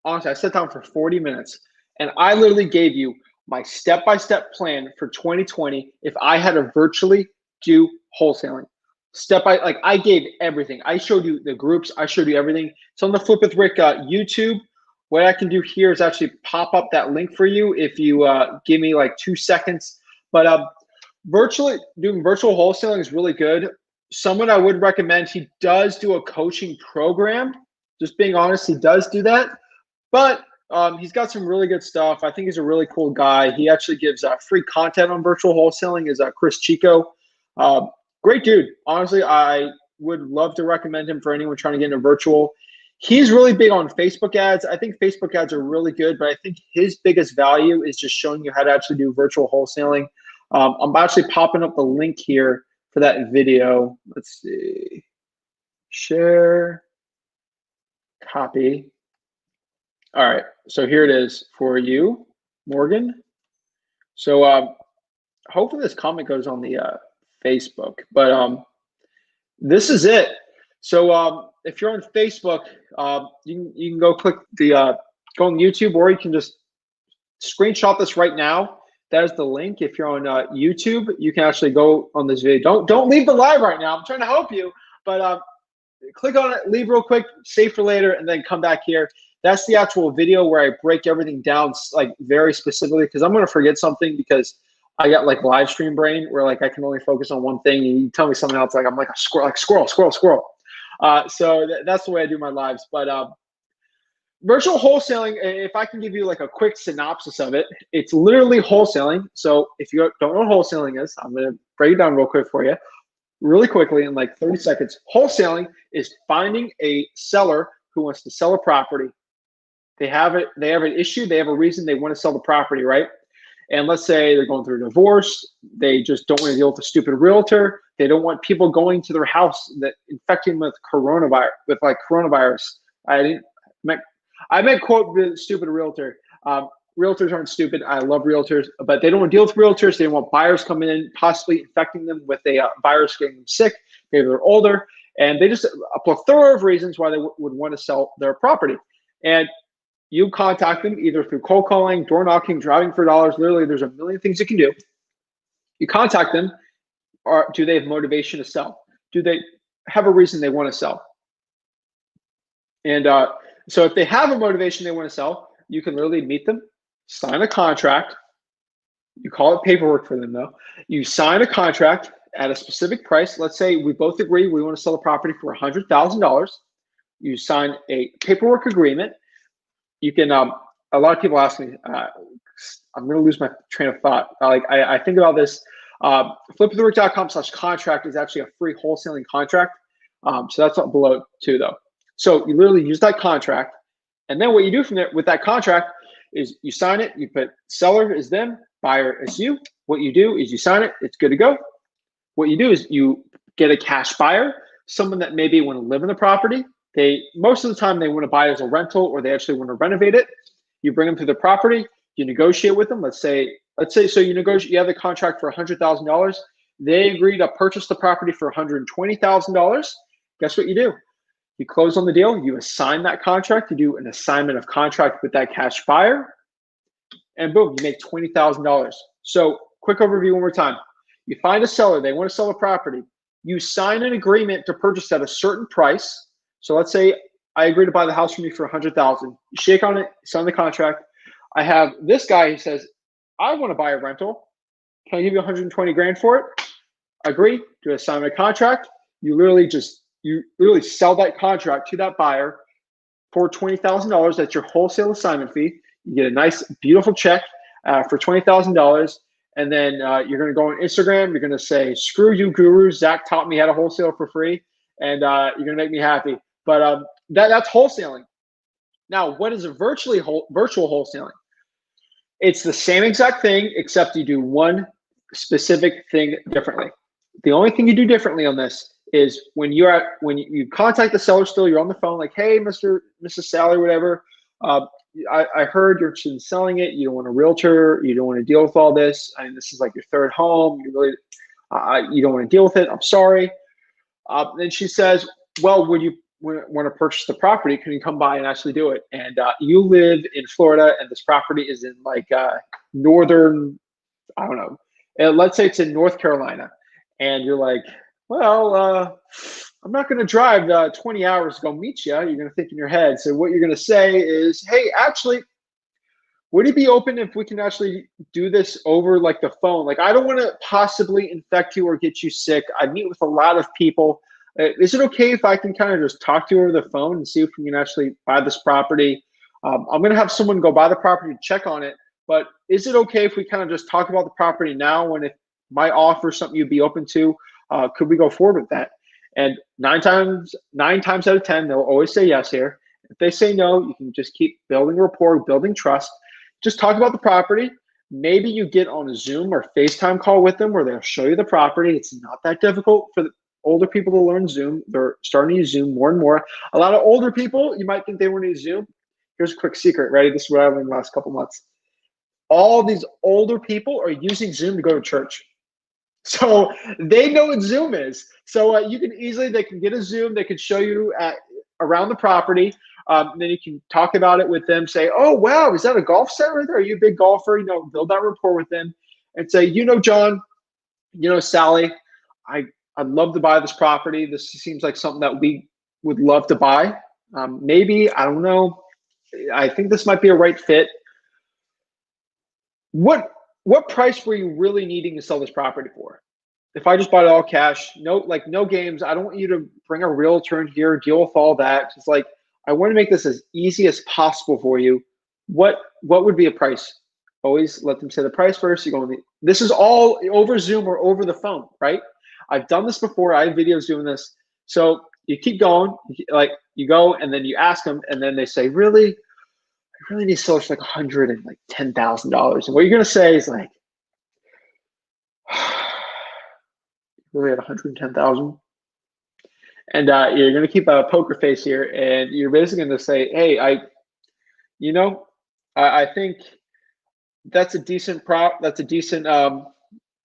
Speaker 1: I sat down for 40 minutes and I literally gave you my step-by-step plan for 2020 if I had to virtually do wholesaling. Like I gave everything. I showed you the groups. I showed you everything. So on the Flip with Rick YouTube, what I can do here is actually pop up that link for you if you give me like 2 seconds. But doing virtual wholesaling is really good. Someone I would recommend, he does do a coaching program. Just being honest, he does do that. But he's got some really good stuff. I think he's a really cool guy. He actually gives free content on virtual wholesaling. Is Chris Chico. Great dude. Honestly, I would love to recommend him for anyone trying to get into virtual. He's really big on Facebook ads. I think Facebook ads are really good, but I think his biggest value is just showing you how to actually do virtual wholesaling. I'm actually popping up the link here for that video. Let's see. Share, copy. All right, so here it is for you, Morgan. So hopefully this comment goes on the Facebook, but this is it. So if you're on Facebook, you can go click the go on YouTube, or you can just screenshot this right now. That is the link. If you're on YouTube, you can actually go on this video. Don't leave the live right now. I'm trying to help you, but click on it, leave real quick, save for later, and then come back here. That's the actual video where I break everything down like very specifically, because I'm gonna forget something, because I got like live stream brain where like I can only focus on one thing, and you tell me something else, like I'm like a squirrel, like squirrel. So that's the way I do my lives. But virtual wholesaling, if I can give you like a quick synopsis of it, it's literally wholesaling. So if you don't know what wholesaling is, I'm gonna break it down real quick for you, really quickly in like 30 seconds. Wholesaling is finding a seller who wants to sell a property. They have an issue, they have a reason they want to sell the property, right? And let's say they're going through a divorce, they just don't want to deal with a stupid realtor. They don't want people going to their house that infecting them with coronavirus. I meant quote the stupid realtor. Realtors aren't stupid. I love realtors, but they don't want to deal with realtors. They don't want buyers coming in, possibly infecting them with a virus, getting them sick. Maybe they're older, and they just a plethora of reasons why they would want to sell their property. And you contact them either through cold calling, door knocking, driving for dollars. Literally, there's a million things you can do. You contact them. Or do they have motivation to sell? Do they have a reason they want to sell? And so if they have a motivation they want to sell, you can literally meet them, sign a contract. You call it paperwork for them though. You sign a contract at a specific price. Let's say we both agree we want to sell the property for $100,000. You sign a paperwork agreement. You can, a lot of people ask me, I'm going to lose my train of thought. I think about this. Flipwiththework.com/contract is actually a free wholesaling contract. So that's up below too though. So you literally use that contract, and then what you do from there with that contract is you sign it, you put seller is them, buyer is you. What you do is you sign it, it's good to go. What you do is you get a cash buyer, someone that maybe want to live in the property. Most of the time they want to buy as a rental, or they actually want to renovate it. You bring them to the property, you negotiate with them. Let's say so you negotiate, you have the contract for $100,000. They agree to purchase the property for $120,000. Guess what you do? You close on the deal, you assign that contract, you do an assignment of contract with that cash buyer, and boom, you make $20,000. So quick overview one more time. You find a seller, they want to sell a property. You sign an agreement to purchase at a certain price. So let's say I agree to buy the house from you for $100,000. You shake on it, sign the contract. I have this guy who says, I want to buy a rental. Can I give you 120 grand for it? Agree, do a sign a contract. You literally sell that contract to that buyer for $20,000. That's your wholesale assignment fee. You get a nice, beautiful check for $20,000. And then you're going to go on Instagram. You're going to say, screw you, guru. Zach taught me how to wholesale for free. And you're going to make me happy. But that's wholesaling. Now, what is virtual wholesaling? It's the same exact thing, except you do one specific thing differently. The only thing you do differently on this is when you contact the seller still, you're on the phone like, hey, Mrs. Sally, whatever. I heard you're interested in selling it. You don't want a realtor. You don't want to deal with all this. I mean, this is like your third home. You really, you don't want to deal with it. I'm sorry. Then she says, well, would you want to purchase the property? Can you come by and actually do it? And you live in Florida, and this property is in like northern, I don't know. Let's say it's in North Carolina, and you're like, well, I'm not going to drive 20 hours to go meet you. You're going to think in your head. So what you're going to say is, hey, actually, would it be open if we can actually do this over like the phone? Like, I don't want to possibly infect you or get you sick. I meet with a lot of people. Is it okay if I can kind of just talk to you over the phone and see if we can actually buy this property? I'm going to have someone go buy the property, check on it. But is it okay if we kind of just talk about the property now? And if my offer is something you'd be open to, could we go forward with that? And nine times out of 10, they'll always say yes here. If they say no, you can just keep building rapport, building trust. Just talk about the property. Maybe you get on a Zoom or FaceTime call with them where they'll show you the property. It's not that difficult older people to learn Zoom. They're starting to use Zoom more and more. A lot of older people, you might think they want to use Zoom. Here's a quick secret, ready? This is what I've learned in the last couple months. All these older people are using Zoom to go to church. So they know what Zoom is. So you can easily, they can get a Zoom. They can show you around the property. And then you can talk about it with them. Say, oh, wow, is that a golf set right there? Are you a big golfer? You know, build that rapport with them and say, you know, John, you know, Sally, I'd love to buy this property. This seems like something that we would love to buy. Maybe, I don't know. I think this might be a right fit. What price were you really needing to sell this property for? If I just bought it all cash, no games. I don't want you to bring a realtor in here, deal with all that. It's like, I want to make this as easy as possible for you. What would be a price? Always let them say the price first. You go, this is all over Zoom or over the phone, right? I've done this before. I have videos doing this. So you keep going, like you go and then you ask them, and then they say, really? I really need to sell it for like $110,000. And what you're gonna say is like, really at 110,000? And you're gonna keep a poker face here, and you're basically gonna say, hey, I think that's a decent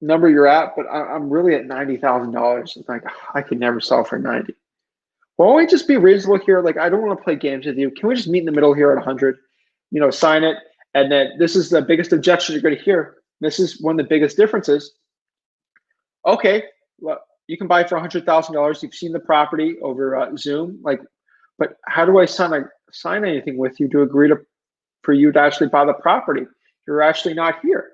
Speaker 1: number you're at, but I'm really at $90,000. It's like, I could never sell for 90. Why don't we just be reasonable here? Like, I don't want to play games with you. Can we just meet in the middle here at 100? You know, sign it. And then this is the biggest objection you're going to hear. This is one of the biggest differences. Okay, well, you can buy for $100,000. You've seen the property over Zoom. Like, but how do I sign anything with you to agree for you to actually buy the property? You're actually not here.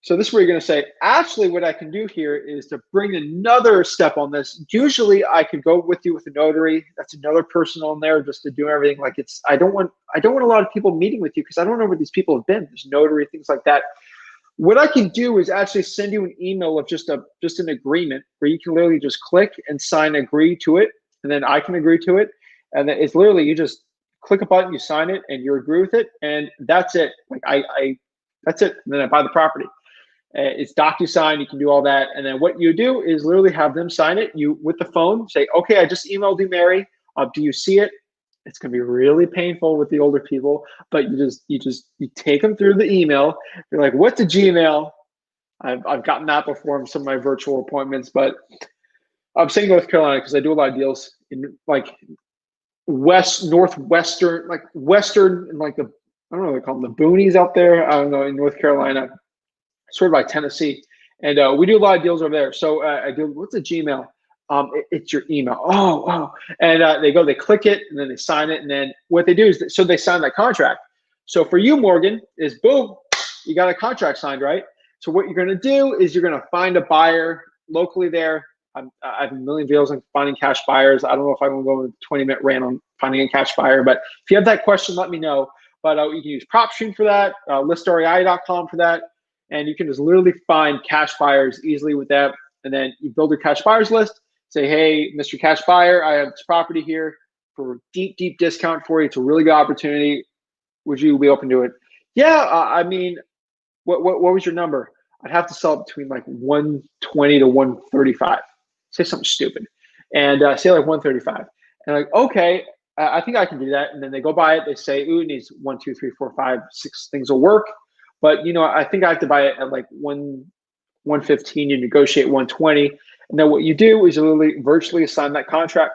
Speaker 1: So this is where you're going to say, actually, what I can do here is to bring another step on this. Usually I could go with you with a notary. That's another person on there just to do everything. Like, I don't want a lot of people meeting with you because I don't know where these people have been. There's notary, things like that. What I can do is actually send you an email of just an agreement where you can literally just click and sign agree to it. And then I can agree to it. And then it's literally, you just click a button, you sign it, and you agree with it. And that's it. Like that's it. And then I buy the property. It's DocuSign. You can do all that. And then what you do is literally have them sign it. You, with the phone, say, okay, I just emailed you, Mary. Do you see it? It's going to be really painful with the older people, but you take them through the email. You're like, what's a Gmail? I've gotten that before in some of my virtual appointments, but I'm saying North Carolina because I do a lot of deals in like northwestern, like western, and like I don't know what they call them, the boonies out there. I don't know, in North Carolina, sort of like Tennessee. And we do a lot of deals over there. So I go, what's a Gmail? It's your email. Oh. And they click it, and then they sign it. And then what they do is, so they sign that contract. So for you, Morgan, is boom, you got a contract signed, right? So what you're going to do is you're going to find a buyer locally there. I have a million videos on finding cash buyers. I don't know if I want to go on a 20-minute rant on finding a cash buyer, but if you have that question, let me know. But you can use PropStream for that, listrei.com for that. And you can just literally find cash buyers easily with that. And then you build your cash buyers list. Say, hey, Mr. Cash Buyer, I have this property here for a deep discount for you. It's a really good opportunity. Would you be open to it? Yeah, I mean, what was your number? I'd have to sell it between like 120 to 135. Say something stupid. And say like 135. And like, okay, I think I can do that. And then they go buy it. They say, ooh, it needs 1, 2, 3, 4, 5, 6 things will work. But, you know, I think I have to buy it at like 115. You negotiate 120. And then what you do is you literally virtually assign that contract,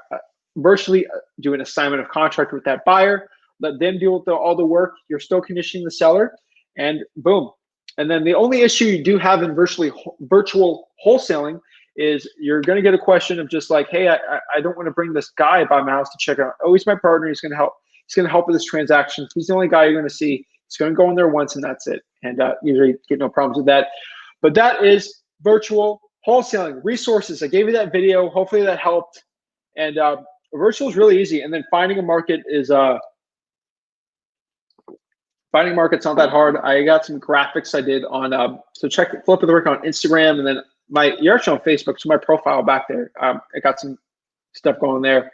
Speaker 1: virtually do an assignment of contract with that buyer, let them deal with all the work. You're still conditioning the seller, and boom. And then the only issue you do have in virtual wholesaling is you're going to get a question of just like, hey, I don't want to bring this guy by my house to check out. Oh, he's my partner. He's going to help. He's going to help with this transaction. He's the only guy you're going to see. He's going to go in there once, and that's it. And usually get no problems with that. But that is virtual wholesaling. Resources, I gave you that video. Hopefully that helped. And virtual is really easy. And then finding a market is finding market's not that hard. I got some graphics I did on so check Flip of the Work on Instagram, and then you're actually on Facebook, so my profile back there. I got some stuff going there.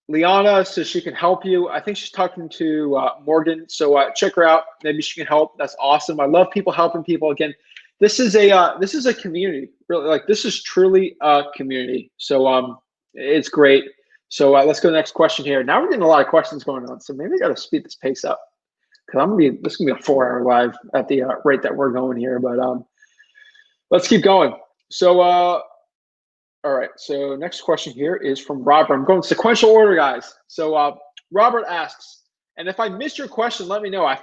Speaker 1: Liana says she can help you. I think she's talking to Morgan, so check her out. Maybe she can help. That's awesome. I love people helping people. Again, this is a community. Really, like this is truly a community. So it's great. So let's go to the next question here. Now we're getting a lot of questions going on. So maybe I got to speed this pace up because this is gonna be a 4-hour live at the rate that we're going here. But let's keep going. So all right. So next question here is from Robert. I'm going sequential order, guys. So Robert asks, and if I missed your question, let me know. I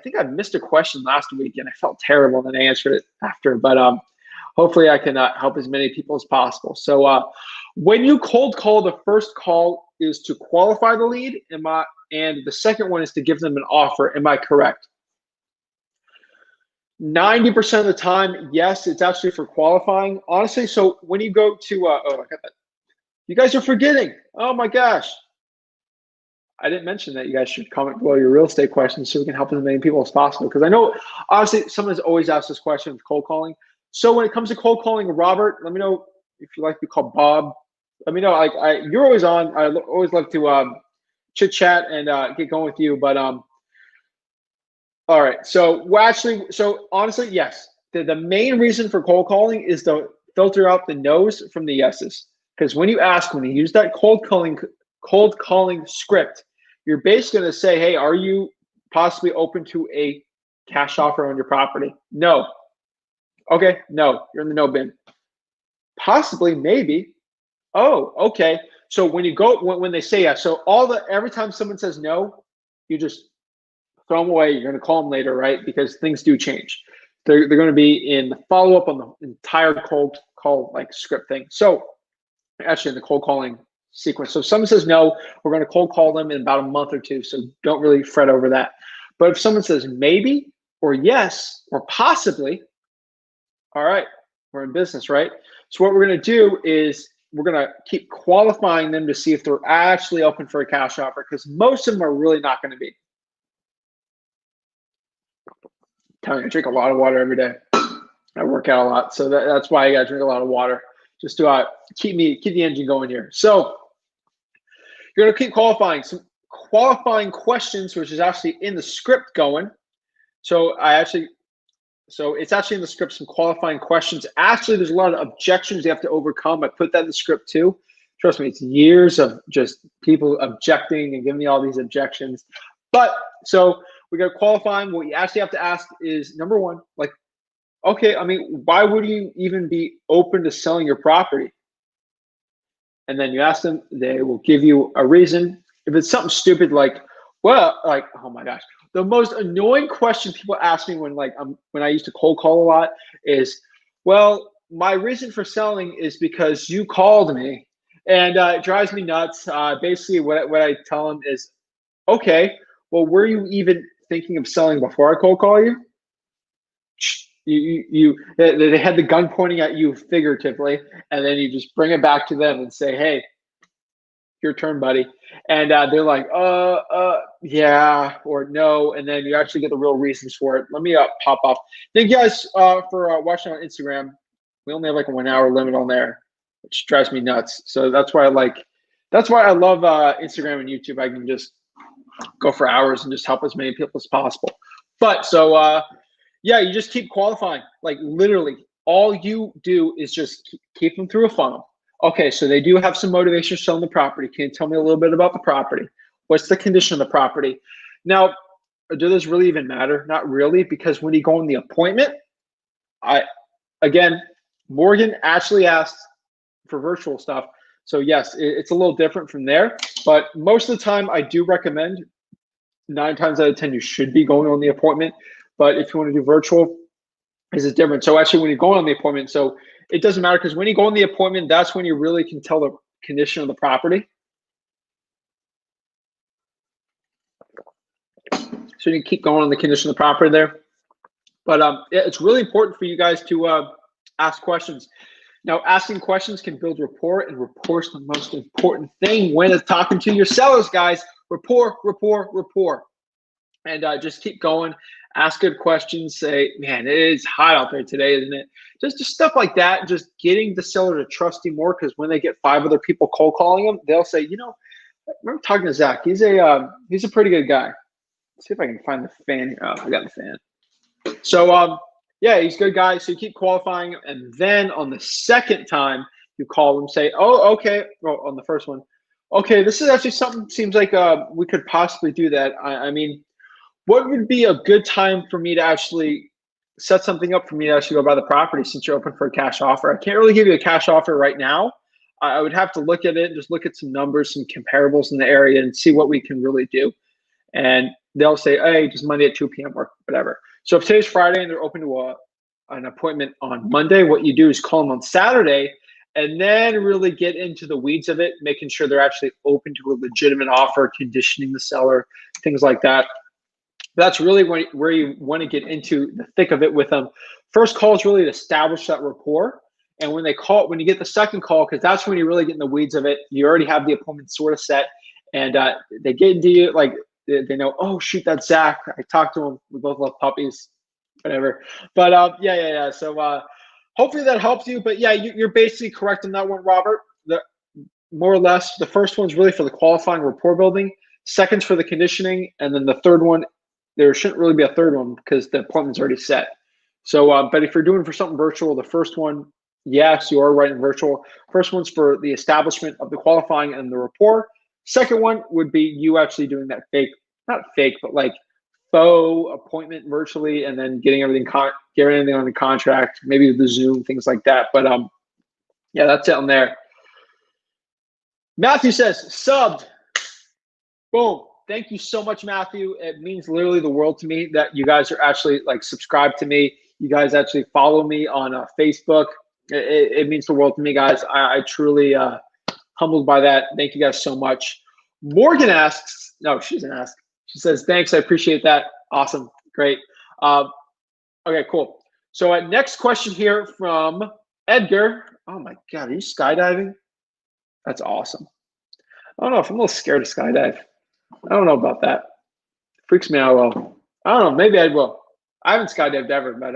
Speaker 1: think I missed a question last week and I felt terrible and I answered it after. But hopefully I can help as many people as possible. So when you cold call, the first call is to qualify the lead, and the second one is to give them an offer. Am I correct? 90% of the time, yes, it's actually for qualifying. Honestly, so when you go to, oh, I got that. You guys are forgetting. Oh my gosh. I didn't mention that you guys should comment below your real estate questions so we can help as many people as possible. Because I know, honestly, someone's always asked this question with cold calling. So when it comes to cold calling, Robert, let me know if you like to be called Bob. Let me know. You're always on. I always love to chit chat and get going with you. But all right. So honestly, yes. The main reason for cold calling is to filter out the no's from the yeses. Because when you use that cold calling script, you're basically going to say, hey, are you possibly open to a cash offer on your property? No. Okay, no, you're in the no bin. Possibly, maybe. Oh, okay. So when you go, when they say yes, so every time someone says no, you just throw them away. You're going to call them later, right? Because things do change. They're going to be in the follow-up on the entire cold call script thing. So actually in the cold calling sequence. So if someone says no, we're going to cold call them in about a month or two. So don't really fret over that. But if someone says maybe or yes or possibly, all right, we're in business, right? So what we're going to do is we're going to keep qualifying them to see if they're actually open for a cash offer, because most of them are really not going to be. I'm telling you, I drink a lot of water every day. I work out a lot, so that's why I got to drink a lot of water, just to keep the engine going here. So you're going to keep qualifying some qualifying questions, which is actually in the script going. So it's actually in the script, some qualifying questions. Actually, there's a lot of objections you have to overcome. I put that in the script too. Trust me, it's years of just people objecting and giving me all these objections. But so we got qualifying. What you actually have to ask is, number one, okay, I mean, why would you even be open to selling your property? And then you ask them, they will give you a reason. If it's something stupid oh my gosh, the most annoying question people ask me when I used to cold call a lot is, well, my reason for selling is because you called me, and it drives me nuts. Basically, what I tell them is, okay, well, were you even thinking of selling before I cold call you? They had the gun pointing at you figuratively, and then you just bring it back to them and say, hey, your turn, buddy. And they're like, yeah, or no. And then you actually get the real reasons for it. Let me pop off. Thank you guys for watching on Instagram. We only have a 1 hour limit on there, which drives me nuts. So that's why I love Instagram and YouTube. I can just go for hours and just help as many people as possible. But yeah, you just keep qualifying. Literally, all you do is just keep them through a funnel. Okay, so they do have some motivation selling the property. Can you tell me a little bit about the property? What's the condition of the property? Now, do those really even matter? Not really, because when you go on the appointment, again, Morgan actually asked for virtual stuff. So yes, it's a little different from there, but most of the time I do recommend 9 times out of 10, you should be going on the appointment. But if you want to do virtual, this is different. So actually when you're going on the appointment, so it doesn't matter, because when you go on the appointment, that's when you really can tell the condition of the property. So you can keep going on the condition of the property there. But yeah, it's really important for you guys to ask questions. Now, asking questions can build rapport, and rapport is the most important thing when it's talking to your sellers, guys. Rapport, rapport, rapport. And just keep going. Ask good questions. Say, man, it is hot out there today, isn't it? Just stuff like that. Just getting the seller to trust you more, because when they get 5 other people cold calling them, they'll say, you know, I remember talking to Zach. He's a pretty good guy. Let's see if I can find the fan here. Oh, I got the fan. So Yeah, he's a good guy. So you keep qualifying him, and then on the second time you call him, say, "Oh, okay." Well, on the first one, okay, this is actually something. Seems like we could possibly do that. I mean, what would be a good time for me to actually set something up for me to actually go buy the property since you're open for a cash offer? I can't really give you a cash offer right now. I would have to look at it and just look at some numbers, some comparables in the area, and see what we can really do. And they'll say, hey, just Monday at 2 p.m. or whatever. So if today's Friday and they're open to an appointment on Monday, what you do is call them on Saturday and then really get into the weeds of it, making sure they're actually open to a legitimate offer, conditioning the seller, things like that. That's really where you want to get into the thick of it with them. First call is really to establish that rapport. And when you get the second call, because that's when you really get in the weeds of it, you already have the appointment sort of set, and they get into you, like they know, oh shoot, that's Zach. I talked to him. We both love puppies, whatever. But yeah. So hopefully that helps you. But yeah, you're basically correct on that one, Robert. More or less, the first one's really for the qualifying rapport building. Second's for the conditioning, and then the third one, there shouldn't really be a third one because the appointment's already set. So, but if you're doing for something virtual, the first one, yes, you are right in virtual. First one's for the establishment of the qualifying and the rapport. Second one would be you actually doing that not fake, but like faux appointment virtually, and then getting everything on the contract, maybe with the Zoom, things like that. But yeah, that's it on there. Matthew says, subbed. Boom. Thank you so much, Matthew. It means literally the world to me that you guys are actually like subscribed to me. You guys actually follow me on Facebook. It means the world to me, guys. I truly humbled by that. Thank you guys so much. Morgan asks, no, she doesn't ask. She says, thanks. I appreciate that. Awesome. Great. Okay, cool. So next question here from Edgar. Oh my God, are you skydiving? That's awesome. I don't know if I'm a little scared to skydive. I don't know about that. Freaks me out a little. I don't know. Maybe I will. I haven't skydived ever, but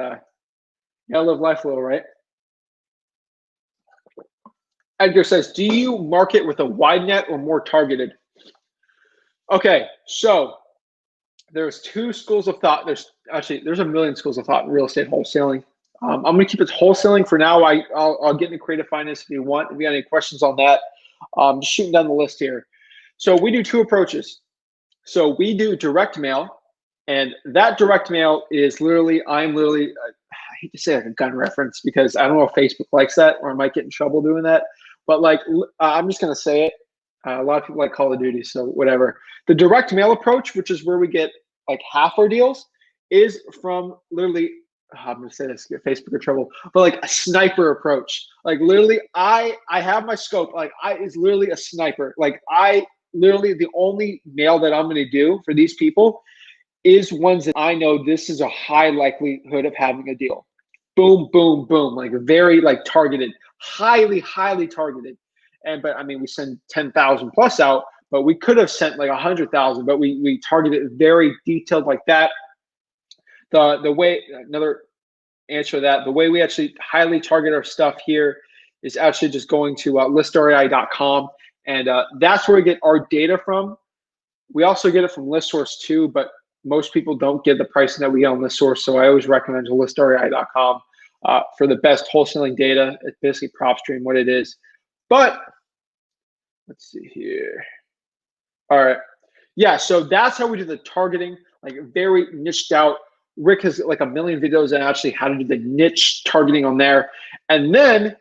Speaker 1: gotta live life a little, right? Edgar says, do you market with a wide net or more targeted? Okay, so there's two schools of thought. There's a million schools of thought in real estate wholesaling. I'm going to keep it wholesaling for now. I'll get into creative finance if you want. If you got any questions on that, just shooting down the list here. So we do two approaches. So we do direct mail, and that direct mail is literally, I hate to say like a gun reference because I don't know if Facebook likes that or I might get in trouble doing that. But like, I'm just going to say it. A lot of people like Call of Duty, so whatever. The direct mail approach, which is where we get like half our deals, is from literally, I'm going to say this, get Facebook in trouble, but like a sniper approach. Like literally, I have my scope. Like is literally a sniper. Like literally the only mail that I'm going to do for these people is ones that I know this is a high likelihood of having a deal. Boom, boom, boom. Like very like targeted, highly targeted. But I mean, we send 10,000 plus out, but we could have sent like 100,000, but we targeted it very detailed like that. The way, another answer to that, the way we actually highly target our stuff here is actually just going to listrei.com, and that's where we get our data from. We also get it from ListSource too, but most people don't get the pricing that we get on ListSource, so I always recommend listrei.com for the best wholesaling data. It's basically PropStream, what it is. But let's see here. All right. Yeah, so that's how we do the targeting, like very niched out. Rick has like a million videos on actually how to do the niche targeting on there. And then,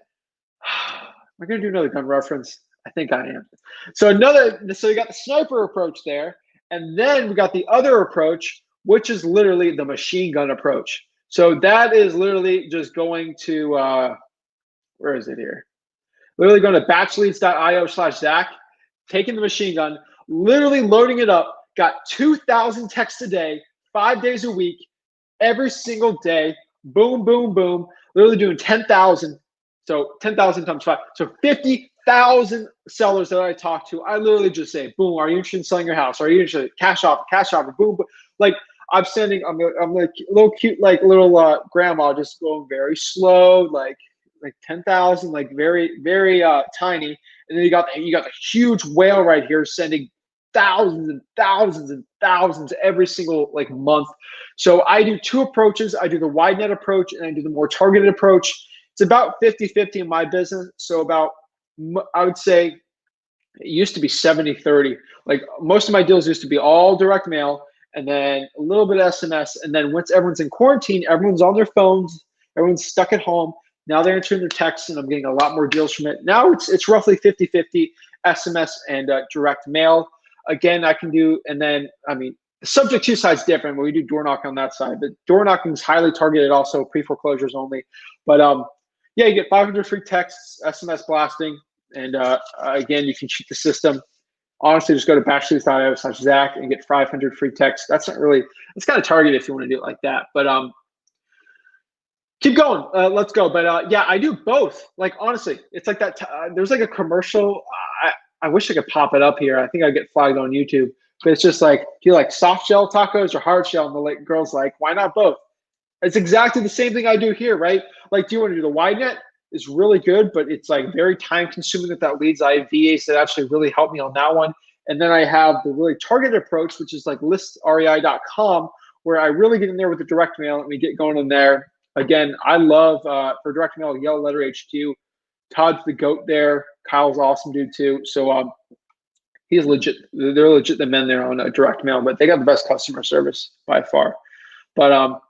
Speaker 1: we're going to do another gun reference. I think I am. So you got the sniper approach there. And then we got the other approach, which is literally the machine gun approach. So that is literally just going to, where is it here? Literally going to batchleads.io/Zach, taking the machine gun, literally loading it up, got 2,000 texts a day, 5 days a week, every single day, boom, boom, boom, literally doing 10,000. So 10,000 times 5. So 50,000 sellers that I talk to, I literally just say, boom, are you interested in selling your house? Are you interested? Cash offer, boom, boom. Like I'm like a little cute, like little grandma just going very slow, like 10,000, like very, very tiny. And then you got the huge whale right here sending thousands and thousands and thousands every single like month. So I do two approaches. I do the wide net approach and I do the more targeted approach. It's about 50-50 in my business. So about, I would say it used to be 70-30. Like most of my deals used to be all direct mail and then a little bit of SMS. And then once everyone's in quarantine, everyone's on their phones, everyone's stuck at home. Now they're answering their texts and I'm getting a lot more deals from it. Now it's roughly 50-50 SMS and direct mail. Again, I can do, and then, I mean, the subject to side's different, but we do door knocking on that side. But door knocking is highly targeted also, pre-foreclosures only. But yeah, you get 500 free texts, SMS blasting. And again, you can cheat the system. Honestly, just go to bachelors.io/Zach and get 500 free texts. That's not really, it's kind of targeted if you want to do it like that. But keep going. Let's go. But yeah, I do both. Like, honestly, it's like that. There's like a commercial. I wish I could pop it up here. I think I get flagged on YouTube. But it's just like, do you like soft shell tacos or hard shell? And the girl's like, why not both? It's exactly the same thing I do here, right? Like, do you want to do the wide net? Is really good, but it's like very time consuming with that leads. I have VAs that actually really help me on that one. And then I have the really targeted approach, which is like listrei.com, where I really get in there with the direct mail and we get going in there. Again, I love for direct mail, Yellow Letter HQ. Todd's the GOAT there. Kyle's awesome dude too. So he's legit. They're legit the men there on direct mail, but they got the best customer service by far. But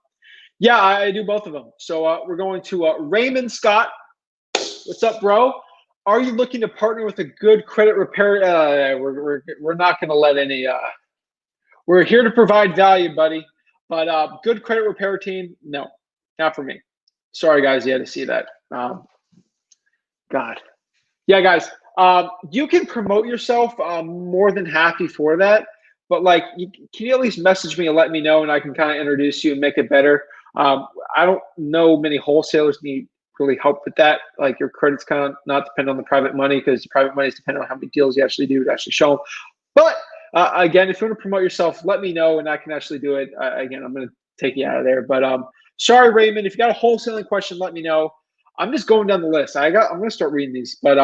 Speaker 1: yeah, I do both of them. So we're going to Raymond Scott. What's up, bro? Are you looking to partner with a good credit repair? We're not going to let any. We're here to provide value, buddy. But good credit repair team, no, not for me. Sorry, guys, you had to see that. God, yeah, guys. You can promote yourself. I'm more than happy for that. But like, can you at least message me and let me know, and I can kind of introduce you and make it better. I don't know many wholesalers need really help with that. Like your credit's kind of not dependent on the private money because the private money is dependent on how many deals you actually do to actually show them. But again, if you want to promote yourself, let me know and I can actually do it. Again, I'm going to take you out of there. But sorry, Raymond, if you got a wholesaling question, let me know. I'm just going down the list. I'm going to start reading these. But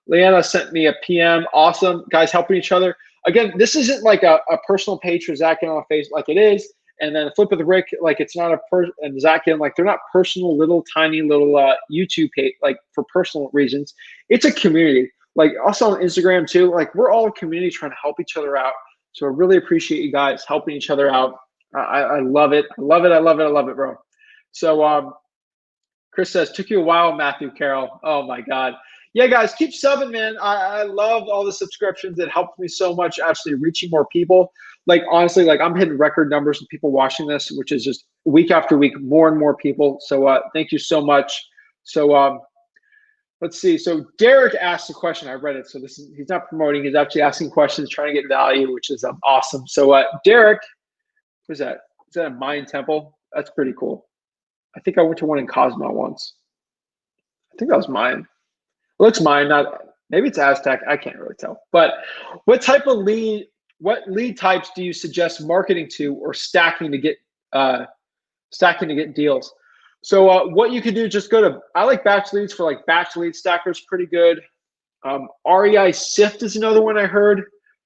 Speaker 1: Leanna sent me a PM. Awesome. Guys helping each other. Again, this isn't like a personal page for Zach and on Facebook like it is. And then Flip with Rick, like it's not and Zach and like they're not personal little tiny little YouTube page like for personal reasons. It's a community. Like also on Instagram too. Like we're all a community trying to help each other out. So I really appreciate you guys helping each other out. I love it. I love it. I love it. I love it, bro. So Chris says, took you a while, Matthew Carroll. Oh my God. Yeah, guys, keep subbing, man. I love all the subscriptions. It helps me so much actually reaching more people. Like, honestly, like I'm hitting record numbers of people watching this, which is just week after week, more and more people. So thank you so much. So let's see. So Derek asked a question. I read it. So he's not promoting. He's actually asking questions, trying to get value, which is awesome. So Derek, what's that? Is that a Mayan temple? That's pretty cool. I think I went to one in Cosmo once. I think that was Mayan. It looks Mayan, maybe it's Aztec. I can't really tell. But what lead types do you suggest marketing to or stacking to get deals? So what you could do, just go to, I like batch leads for like batch lead stackers, pretty good. REI Sift is another one I heard.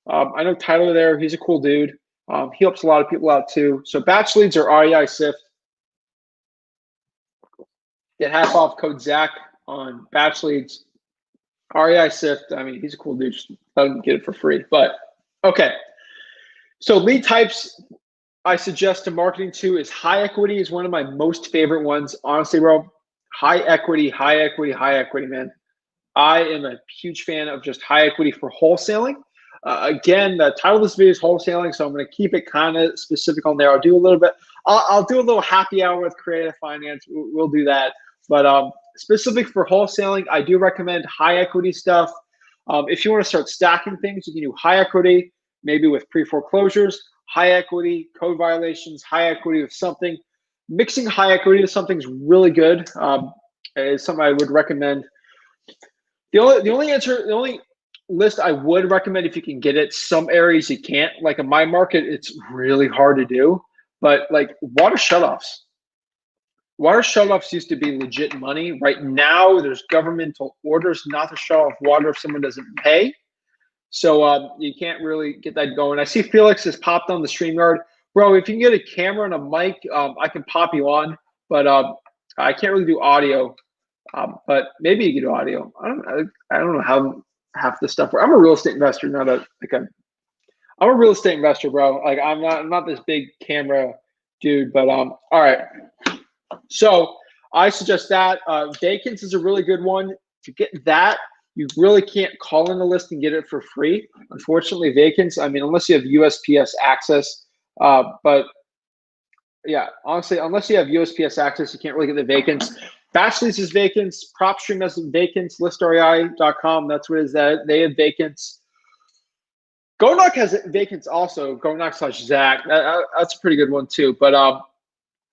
Speaker 1: I know Tyler there. He's a cool dude. He helps a lot of people out too. So batch leads or REI Sift. Get half off code Zach on batch leads. REI Sift, I mean, he's a cool dude. Just let him get it for free. But okay. So lead types I suggest to marketing to is high equity is one of my most favorite ones. Honestly, bro, high equity, man. I am a huge fan of just high equity for wholesaling. Again, the title of this video is wholesaling, so I'm going to keep it kind of specific on there. I'll do a little bit. I'll do a little happy hour with creative finance. We'll do that. But specific for wholesaling, I do recommend high equity stuff. If you want to start stacking things, you can do high equity, maybe with pre-foreclosures, high equity, code violations, high equity with something. Mixing high equity to something is really good. Is something I would recommend. The only list I would recommend if you can get it, some areas you can't. Like in my market, it's really hard to do. But like water shutoffs. Water shutoffs used to be legit money. Right now, there's governmental orders not to shut off water if someone doesn't pay. So you can't really get that going. I see Felix has popped on the StreamYard. Bro, if you can get a camera and a mic, I can pop you on, but I can't really do audio. But maybe you can do audio. I don't know how half the stuff. I'm a real estate investor, not a like I'm a real estate investor, bro. Like I'm not this big camera dude. But all right. So I suggest that vacants is a really good one. To get that, you really can't call in a list and get it for free. Unfortunately, vacants. I mean, unless you have USPS access. But yeah, honestly, unless you have USPS access, you can't really get the vacants. Batch leases vacants. PropStream has vacants. ListREI.com. That's what it is. That they have vacants. GoKnock has vacants also. GoKnock/Zach. That's a pretty good one too. But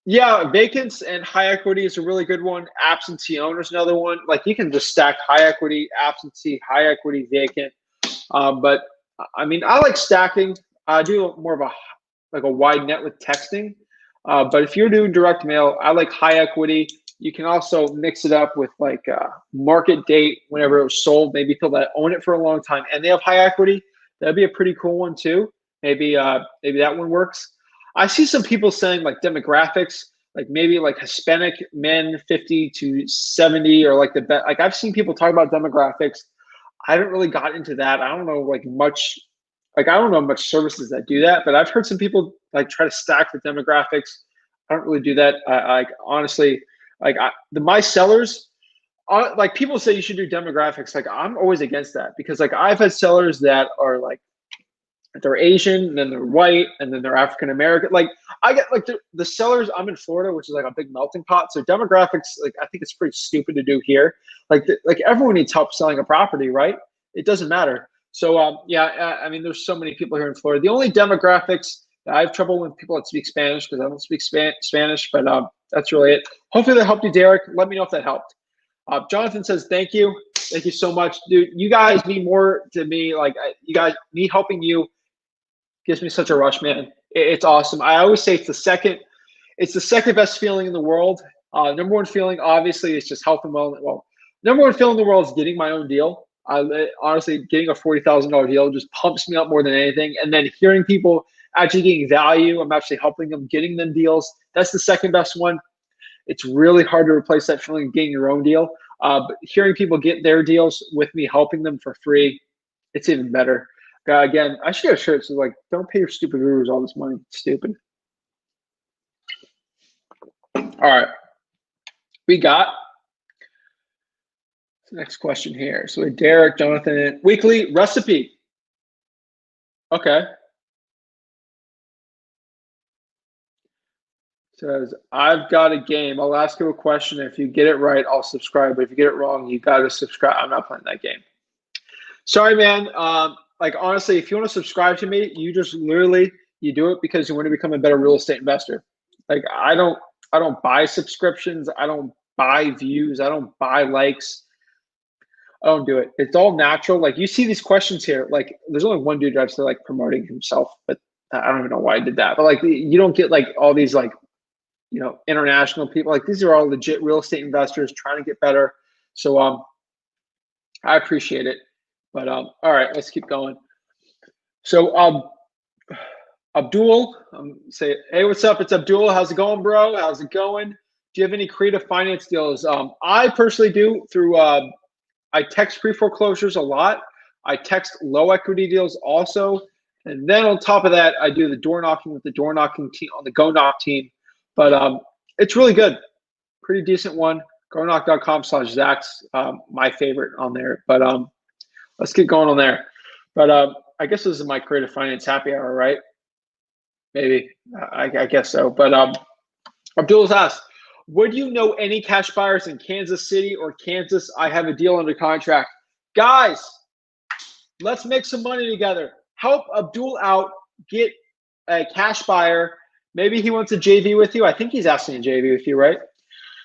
Speaker 1: yeah, vacants and high equity is a really good one. Absentee owner is another one. Like you can just stack high equity, absentee, high equity, vacant. But I mean, I like stacking. I do more of a wide net with texting. But if you're doing direct mail, I like high equity. You can also mix it up with like market date whenever it was sold. Maybe people that own it for a long time and they have high equity. That'd be a pretty cool one too. Maybe that one works. I see some people saying like demographics, like maybe like Hispanic men 50 to 70 or like like I've seen people talk about demographics. I haven't really got into that. I don't know much services that do that, but I've heard some people like try to stack the demographics. I don't really do that. I honestly, like my sellers, like people say you should do demographics. Like I'm always against that because like I've had sellers that are like, they're Asian, and then they're white, and then they're African American. Like I get like the sellers. I'm in Florida, which is like a big melting pot. So demographics, like I think it's pretty stupid to do here. Like everyone needs help selling a property, right? It doesn't matter. So yeah, I mean, there's so many people here in Florida. The only demographics that I have trouble with people that speak Spanish because I don't speak Spanish. But that's really it. Hopefully that helped you, Derek. Let me know if that helped. Jonathan says thank you. Thank you so much, dude. You guys mean more to me. Like you guys, me helping you gives me such a rush, man. It's awesome. I always say it's the second best feeling in the world. Number one feeling, obviously, is just health and wellness. Well, number one feeling in the world is getting my own deal. Honestly, getting a $40,000 deal just pumps me up more than anything. And then hearing people actually getting value, I'm actually helping them, getting them deals. That's the second best one. It's really hard to replace that feeling of getting your own deal. But hearing people get their deals with me, helping them for free, it's even better. Again, I should get a shirt. So like, don't pay your stupid gurus all this money. It's stupid. All right. We got the next question here. So Derek, Jonathan, weekly recipe. Okay. Says, I've got a game. I'll ask you a question. If you get it right, I'll subscribe. But if you get it wrong, you got to subscribe. I'm not playing that game. Sorry, man. Like honestly, if you want to subscribe to me, you just literally you do it because you want to become a better real estate investor. Like I don't buy subscriptions. I don't buy views. I don't buy likes. I don't do it. It's all natural. Like you see these questions here. Like there's only one dude that's like promoting himself, but I don't even know why I did that. But like you don't get like all these like international people. Like these are all legit real estate investors trying to get better. So I appreciate it. But all right, let's keep going. So Abdul, say, hey, what's up? It's Abdul. How's it going, bro? How's it going? Do you have any creative finance deals? I personally do through, I text pre-foreclosures a lot. I text low equity deals also. And then on top of that, I do the door knocking with the door knocking team on the GoKnock team. But it's really good. Pretty decent one. GoKnock.com/Zach's my favorite on there. But let's get going on there. But I guess this is my creative finance happy hour, right? Maybe. I guess so. But Abdul's asked, would you know any cash buyers in Kansas City or Kansas? I have a deal under contract. Guys, let's make some money together. Help Abdul out. Get a cash buyer. Maybe he wants a JV with you. I think he's asking a JV with you, right?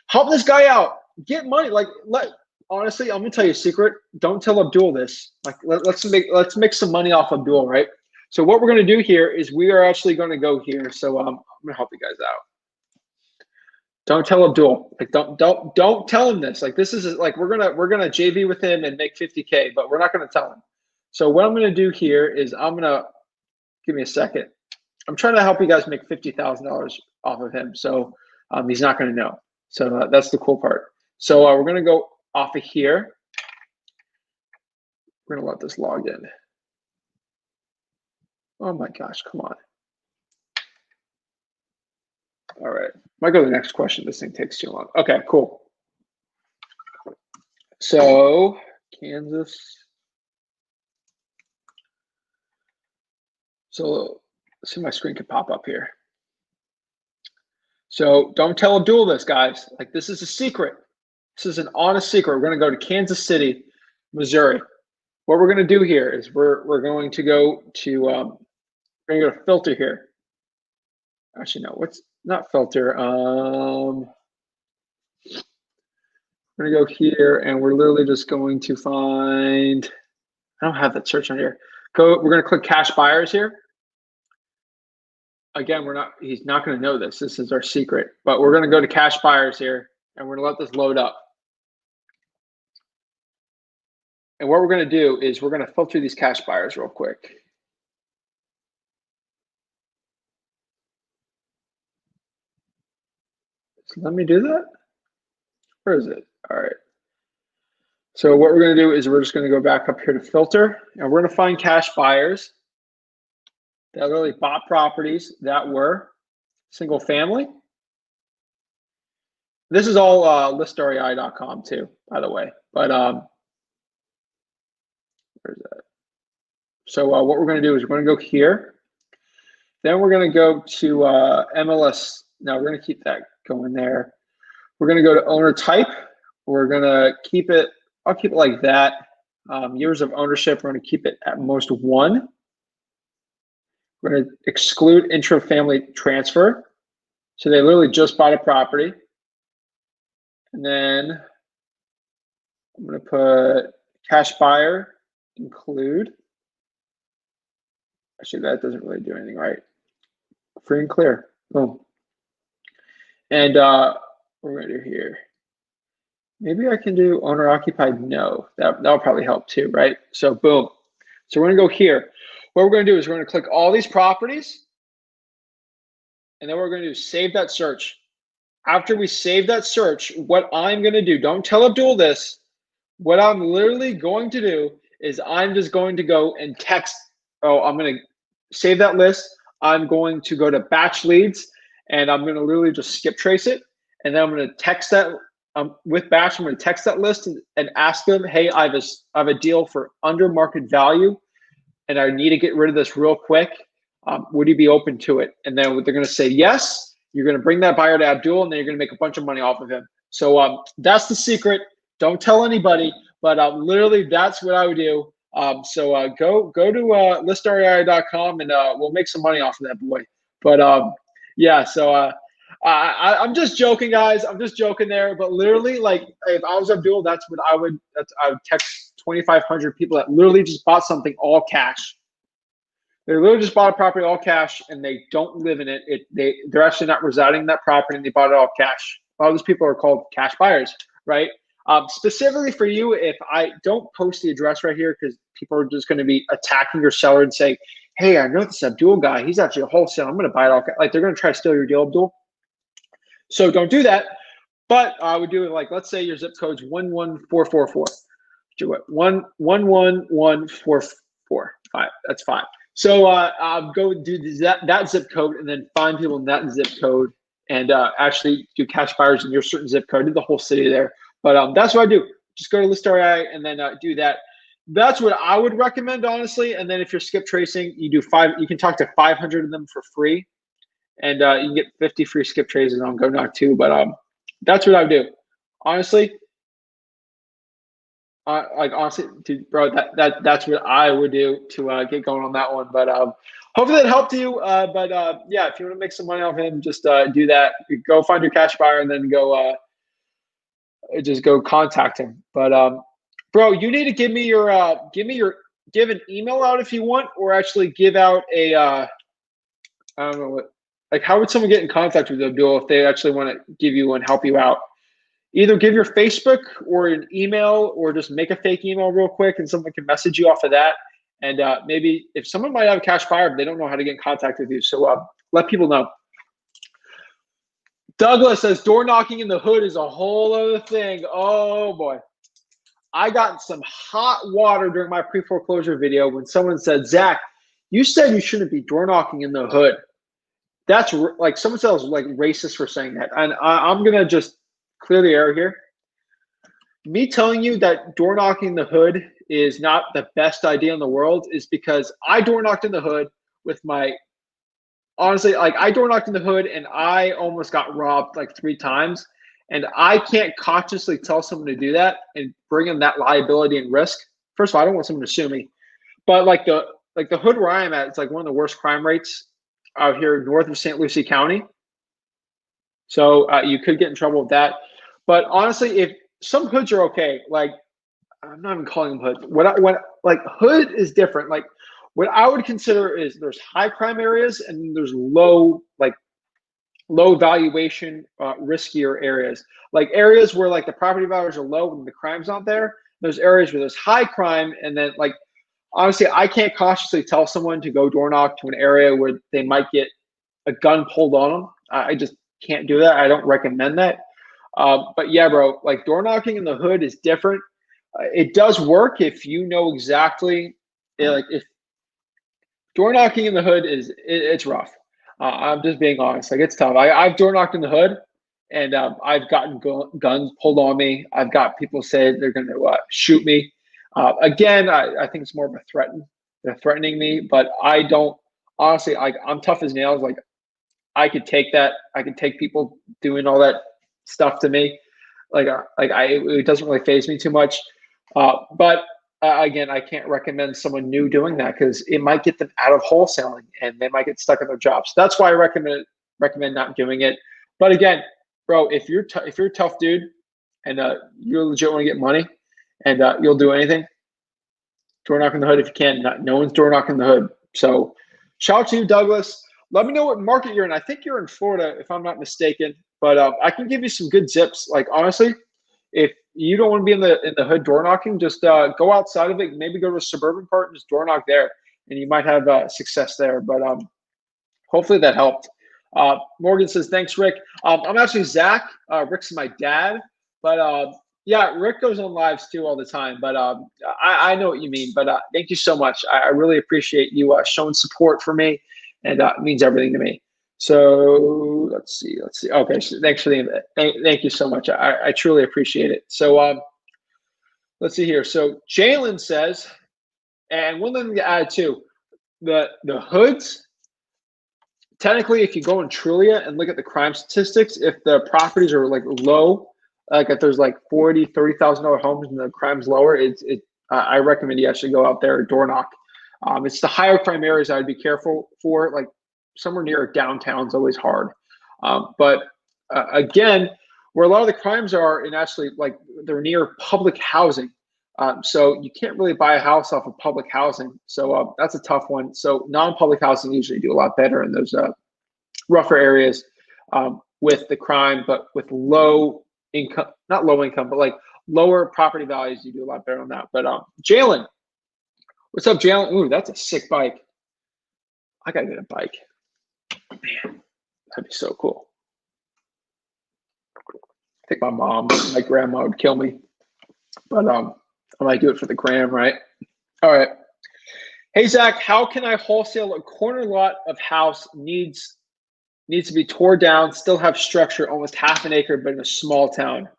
Speaker 1: Help this guy out. Get money. Like, honestly, I'm gonna tell you a secret. Don't tell Abdul this. Like, let's make some money off Abdul, right? So what we're gonna do here is we are actually gonna go here. So I'm gonna help you guys out. Don't tell Abdul. Like, don't tell him this. Like, this is like we're gonna JV with him and make 50K, but we're not gonna tell him. So what I'm going to do here is give me a second. I'm trying to help you guys make $50,000 off of him. So he's not going to know. So that's the cool part. So we're going to go off of here. We're going to let this log in. Oh my gosh, come on. All right, might go to the next question. This thing takes too long. Okay, cool. So Kansas. So let's see if my screen can pop up here. So don't tell Abdul this, guys. Like, this is a secret. This is an honest secret. We're going to go to Kansas City, Missouri. What we're going to do here is we're going to go to we're going to go to filter here. Actually, no, what's not filter? We're going to go here, and we're literally just going to find. I don't have that search on here. We're going to click cash buyers here. Again, he's not going to know this. This is our secret, but we're going to go to cash buyers here, and we're going to let this load up. And what we're going to do is we're going to filter these cash buyers real quick. So let me do that. Where is it? All right. So what we're going to do is we're just going to go back up here to filter, and we're going to find cash buyers that really bought properties that were single family. This is all listrei.com too, by the way. But where's that? So what we're going to do is we're going to go here. Then we're going to go to MLS. Now we're going to keep that going there. We're going to go to owner type. We're going to keep it. I'll keep it like that. Years of ownership. We're going to keep it at most 1. We're going to exclude intra-family transfer. So they literally just bought a property. And then I'm going to put cash buyer, include. Actually, that doesn't really do anything, right? Free and clear. Boom. And we're going to do here. Maybe I can do owner occupied. No, that'll probably help too, right? So boom. So we're going to go here. What we're going to do is we're going to click all these properties, and then what we're going to do is save that search. After we save that search, what I'm going to do, don't tell Abdul this, what I'm literally going to do is I'm just going to go and text, I'm going to save that list. I'm going to go to batch leads, and I'm going to literally just skip trace it, and then I'm going to text that, with batch, I'm going to text that list and ask them, hey, I have a deal for under market value, and I need to get rid of this real quick. Would you be open to it? And then they're going to say yes. You're going to bring that buyer to Abdul, and then you're going to make a bunch of money off of him. So that's the secret. Don't tell anybody, but literally that's what I would do. So go to listrei.com, and we'll make some money off of that boy. But yeah, so I'm just joking, guys. I'm just joking there. But literally, like, if I was Abdul, that's what I would. I would text 2,500 people that literally just bought something all cash. They literally just bought a property all cash, and they don't live in it. They're actually not residing in that property, and they bought it all cash. A lot of those people are called cash buyers, right? Specifically for you, if I don't post the address right here, because people are just going to be attacking your seller and saying, hey, I know this Abdul guy. He's actually a wholesale. I'm going to buy it all cash. Like, they're going to try to steal your deal, Abdul. So don't do that. But I would do it like, let's say your zip code's 11444. Do it 111445. That's fine. So go do that zip code, and then find people in that zip code, and actually do cash buyers in your certain zip code. Do the whole city there. But that's what I do. Just go to listrei and then do that. That's what I would recommend, honestly. And then if you're skip tracing, you do 5. You can talk to 500 of them for free, and you can get 50 free skip traces on Go Knock too. But that's what I would do, honestly. Like, honestly, dude, bro, that's what I would do to get going on that one. But hopefully that helped you. But yeah, if you want to make some money off him, just do that. Go find your cash buyer, and then go just go contact him. But bro, you need to give an email out if you want, or actually give out a I don't know what. Like, how would someone get in contact with Abdul if they actually want to give you and help you out? Either give your Facebook or an email, or just make a fake email real quick, and someone can message you off of that, And maybe if someone might have a cash buyer, but they don't know how to get in contact with you. So let people know. Douglas says door knocking in the hood is a whole other thing. Oh boy. I got some hot water during my pre-foreclosure video when someone said, Zach, you said you shouldn't be door knocking in the hood. That's like someone said I was like racist for saying that. And I'm going to just clear the air here. Me telling you that door knocking in the hood is not the best idea in the world is because I door knocked in the hood with my, honestly, like I door knocked in the hood and I almost got robbed like 3 times. And I can't consciously tell someone to do that and bring in that liability and risk. First of all, I don't want someone to sue me. But like the hood where I am at, it's like one of the worst crime rates out here north of St. Lucie County. So you could get in trouble with that. But honestly, if some hoods are okay, like I'm not even calling them hoods. What like hood is different. Like what I would consider is there's high crime areas and there's low valuation, riskier areas. Like areas where like the property values are low and the crime's not there. There's areas where there's high crime, and then like honestly, I can't consciously tell someone to go door knock to an area where they might get a gun pulled on them. I just can't do that. I don't recommend that. But yeah, bro, like door knocking in the hood is different. It does work if you know exactly, like if door knocking in the hood it's rough. I'm just being honest. Like it's tough. I've door knocked in the hood, and I've gotten guns pulled on me. I've got people say they're going to shoot me. Again, I think it's more of a threaten. They're threatening me, but I don't. Honestly, I'm tough as nails. Like I could take that. I could take people doing all that stuff to me. It doesn't really faze me too much. But again, I can't recommend someone new doing that because it might get them out of wholesaling and they might get stuck in their jobs. That's why I recommend not doing it. But again, bro, if you're a tough dude and you legit want to get money and you'll do anything, door knock in the hood if you can. No one's door knocking the hood. So shout out to you, Douglas. Let me know what market you're in. I think you're in Florida, if I'm not mistaken. But I can give you some good zips. Like honestly, if you don't want to be in the hood door knocking, just go outside of it. Maybe go to a suburban part and just door knock there, and you might have success there. But hopefully that helped. Morgan says, thanks, Rick. I'm actually Zach. Rick's my dad. But yeah, Rick goes on lives too all the time. But I know what you mean. But thank you so much. I really appreciate you showing support for me, and it means everything to me. So let's see. Okay, so thanks for thank you so much. I truly appreciate it. So let's see here. So Jalen says, and one thing to add too, the hoods. Technically, if you go in Trulia and look at the crime statistics, if the properties are like low, like if there's like $40,000-$30,000 homes and the crime's lower, I recommend you actually go out there and door knock. It's the higher crime areas I'd be careful for, like somewhere near downtown is always hard. But again, where a lot of the crimes are, and actually like they're near public housing. So you can't really buy a house off of public housing. So that's a tough one. So non-public housing usually do a lot better in those rougher areas with the crime, but with low income, not low income, but like lower property values, you do a lot better on that. But Jalen, what's up, Jalen? Ooh, that's a sick bike. I gotta get a bike. Man, that'd be so cool. I think my mom, my grandma would kill me, but I might do it for the gram, right? All right. Hey Zach, how can I wholesale a corner lot of house needs to be torn down, still have structure, almost half an acre, but in a small town?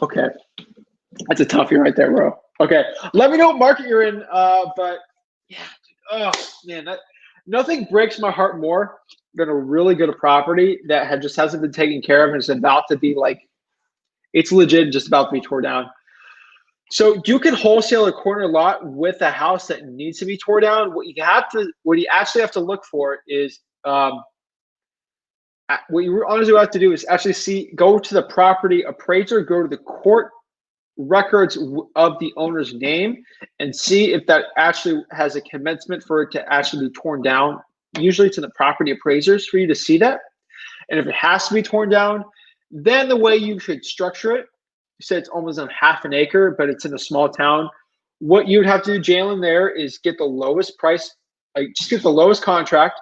Speaker 1: Okay, that's a toughie right there, bro. Okay, let me know what market you're in. But yeah, oh man, nothing breaks my heart more than a really good property that just hasn't been taken care of and is about to be like, it's legit just about to be torn down. So you can wholesale a corner lot with a house that needs to be torn down. What you actually have to look for is what you honestly have to do is actually go to the property appraiser, go to the court records of the owner's name, and see if that actually has a commencement for it to actually be torn down. Usually to the property appraisers for you to see that. And if it has to be torn down, then the way you should structure it. said it's almost on half an acre, but it's in a small town. What you'd have to do, Jalen, there is get the lowest price, like just get the lowest contract.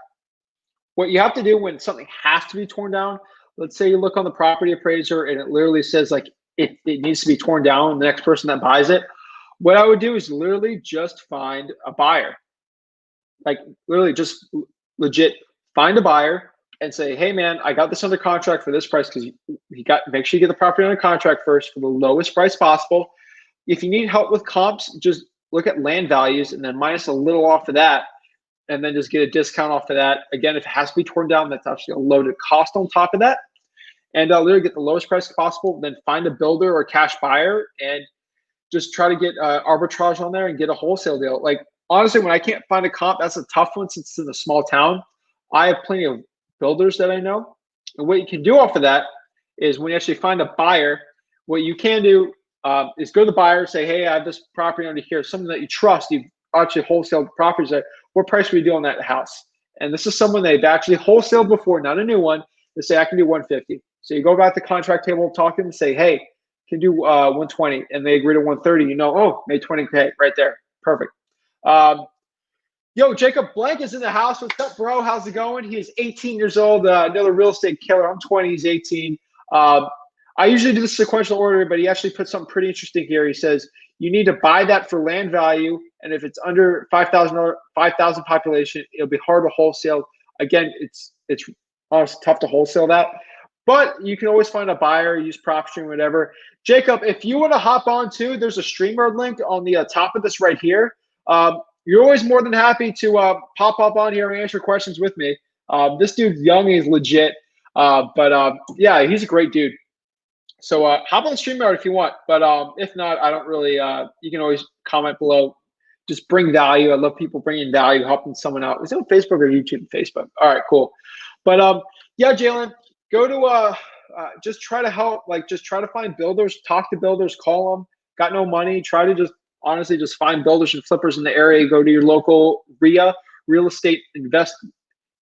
Speaker 1: What you have to do when something has to be torn down, let's say you look on the property appraiser and it literally says like it needs to be torn down, the next person that buys it, what I would do is literally just find a buyer. Like literally just legit find a buyer and say, hey man, I got this under contract for this price, because you got, make sure you get the property under contract first for the lowest price possible. If you need help with comps, just look at land values and then minus a little off of that, and then just get a discount off of that. Again, if it has to be torn down, that's actually a loaded cost on top of that. And literally get the lowest price possible, then find a builder or cash buyer and just try to get arbitrage on there and get a wholesale deal. Like honestly, when I can't find a comp, that's a tough one since it's in a small town. I have plenty of builders that I know. And what you can do off of that is when you actually find a buyer, what you can do is go to the buyer, say, hey, I have this property under here, something that you trust, you've actually wholesaled properties at, what price would you do on that house? And this is someone they've actually wholesaled before, not a new one. They say, I can do 150. So you go back to the contract table, talk to them and say, hey, can do 120, and they agree to 130, you know, oh, made 20K right there. Perfect. Yo, Jacob Blank is in the house. What's up, bro? How's it going? He is 18 years old, another real estate killer. I'm 20, he's 18. I usually do the sequential order, but he actually put something pretty interesting here. He says, you need to buy that for land value, and if it's under 5,000 population, it'll be hard to wholesale. Again, it's honestly tough to wholesale that, but you can always find a buyer, use PropStream, whatever. Jacob, if you want to hop on too, there's a StreamYard link on the top of this right here. You're always more than happy to pop up on here and answer questions with me. This dude's young, he's legit, but yeah, he's a great dude. So hop on StreamYard if you want, but if not, I don't really, you can always comment below. Just bring value. I love people bringing value, helping someone out. Is it on Facebook or YouTube? Facebook. All right, cool. But yeah, Jalen, go to just try to help, like just try to find builders, talk to builders, call them. Got no money, try to just honestly just find builders and flippers in the area. Go to your local RIA, Real Estate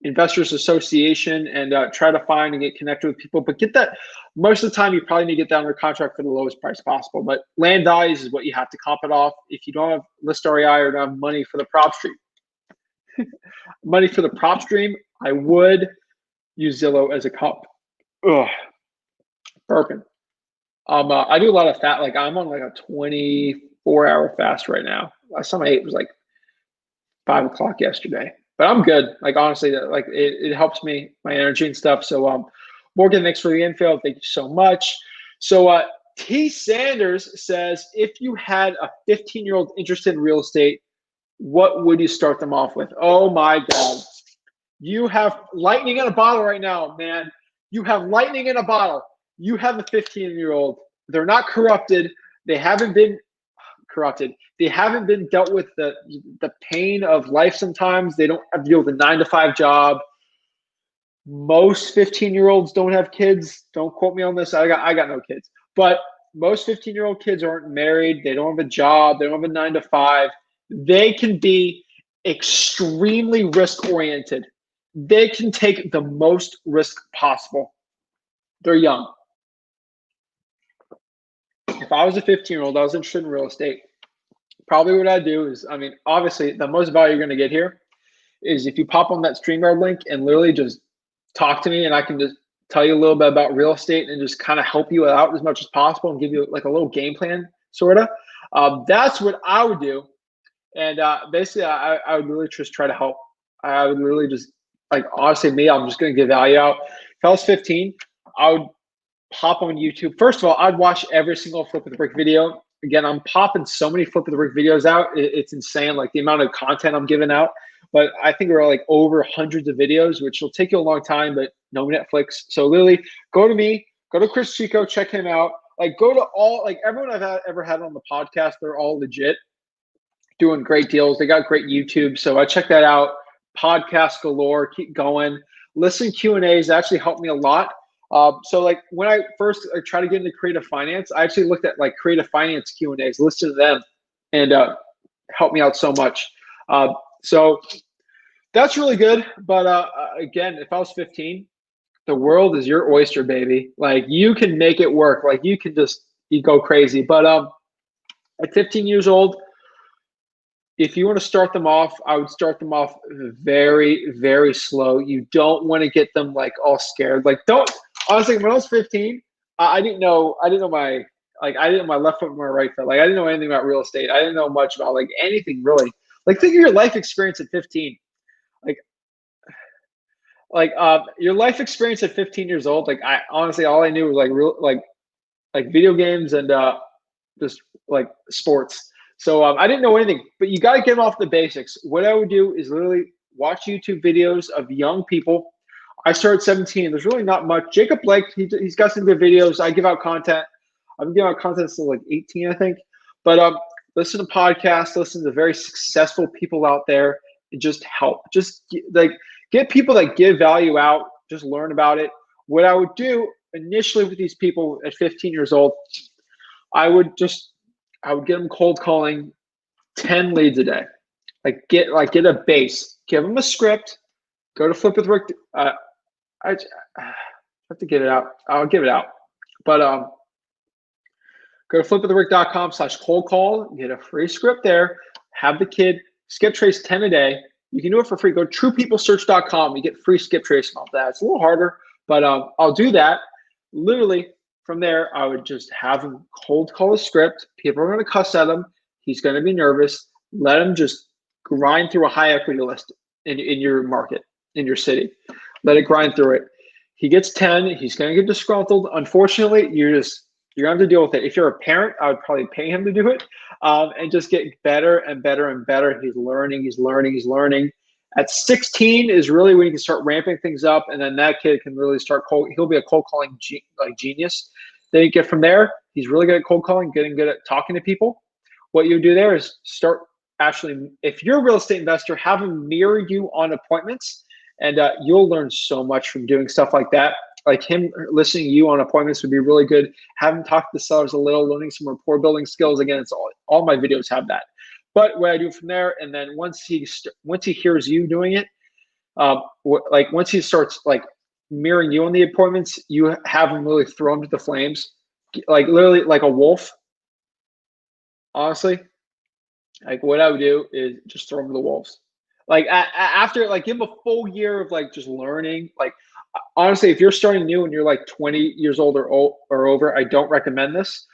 Speaker 1: Investors Association, and try to find and get connected with people. But get that, most of the time you probably need to get that under contract for the lowest price possible. But land values is what you have to comp it off. If you don't have list REI or don't have money for the PropStream, I would use Zillow as a comp. Ugh, burping. I do a lot of fat, like I'm on like a 24-hour fast right now. Last time I ate was like 5 o'clock yesterday. But I'm good. Like honestly, like it helps me, my energy and stuff. So Morgan, thanks for the info. Thank you so much. So T Sanders says, if you had a 15-year-old interested in real estate, what would you start them off with? Oh my God. You have lightning in a bottle right now, man. You have lightning in a bottle. You have a 15-year-old. They're not corrupted. They haven't been corrupted. They haven't been dealt with the pain of life sometimes. They don't have to deal with a 9-to-5 job. Most 15-year-olds don't have kids. Don't quote me on this. I got no kids. But most 15-year-old kids aren't married. They don't have a job. They don't have a 9-to-5. They can be extremely risk-oriented. They can take the most risk possible. They're young. If I was a 15-year-old, I was interested in real estate, probably what I'd do is, I mean, obviously the most value you're going to get here is if you pop on that StreamYard link and literally just talk to me, and I can just tell you a little bit about real estate and just kind of help you out as much as possible and give you like a little game plan, sort of. That's what I would do. And basically, I would really just try to help. I would really just, like, honestly, me, I'm just going to give value out. If I was 15, I would pop on YouTube. First of all, I'd watch every single Flip of the Brick video. Again, I'm popping so many Flip of the Brick videos out. It's insane, like the amount of content I'm giving out. But I think we're like over hundreds of videos, which will take you a long time, but no Netflix. So literally, go to me, go to Chris Chico, check him out. Like, go to all, like everyone I've ever had on the podcast, they're all legit, doing great deals. They got great YouTube. So I check that out. Podcast galore, keep going. Listen Q&As actually helped me a lot. So like when I first tried to get into creative finance, I actually looked at like creative finance Q&As, listened to them, and helped me out so much. So that's really good. But again, if I was 15, the world is your oyster, baby. Like, you can make it work. Like, you can just you go crazy. But at 15 years old, if you want to start them off, I would start them off very, very slow. You don't want to get them like all scared. Like, don't honestly. When I was 15, I didn't know my I didn't know my left foot from my right foot. Like, I didn't know anything about real estate. I didn't know much about like anything really. Like, think of your life experience at 15. Like, your life experience at 15 years old. Like, I honestly, all I knew was like real like video games and just like sports. So I didn't know anything, but you got to get them off the basics. What I would do is literally watch YouTube videos of young people. I started 17. There's really not much. Jacob Blake, he's got some good videos. I give out content. I've been giving out content since like 18, I think. But listen to podcasts, listen to very successful people out there, and just help. Just like get people that give value out. Just learn about it. What I would do initially with these people at 15 years old, I would get them cold calling 10 leads a day. Get a base, give them a script, go to Flip with Rick. I have to get it out. I'll give it out. But go to flipwithrick.com/cold call, get a free script there, have the kid skip trace 10 a day. You can do it for free. Go to truepeoplesearch.com. You get free skip tracing off that. It's a little harder, but I'll do that. Literally, from there, I would just have him cold call a script. People are going to cuss at him. He's going to be nervous. Let him just grind through a high equity list in your market, in your city. Let it grind through it. He gets 10. He's going to get disgruntled. Unfortunately, you're going to have to deal with it. If you're a parent, I would probably pay him to do it and just get better and better and better. He's learning. At 16 is really when you can start ramping things up, and then that kid can really start he'll be a cold calling genius. Then you get from there, he's really good at cold calling, getting good at talking to people. What you do there is start actually, if you're a real estate investor, have him mirror you on appointments, and you'll learn so much from doing stuff like that. Like him listening to you on appointments would be really good. Have him talk to the sellers a little, learning some rapport building skills. Again, it's all my videos have that. But what I do from there, and then once he hears you doing it, once he starts like mirroring you on the appointments, you have him really throw him to the flames, like literally like a wolf. Honestly, like what I would do is just throw him to the wolves. Like after like give him a full year of like just learning. Like honestly, if you're starting new and you're like 20 years old or over, I don't recommend this.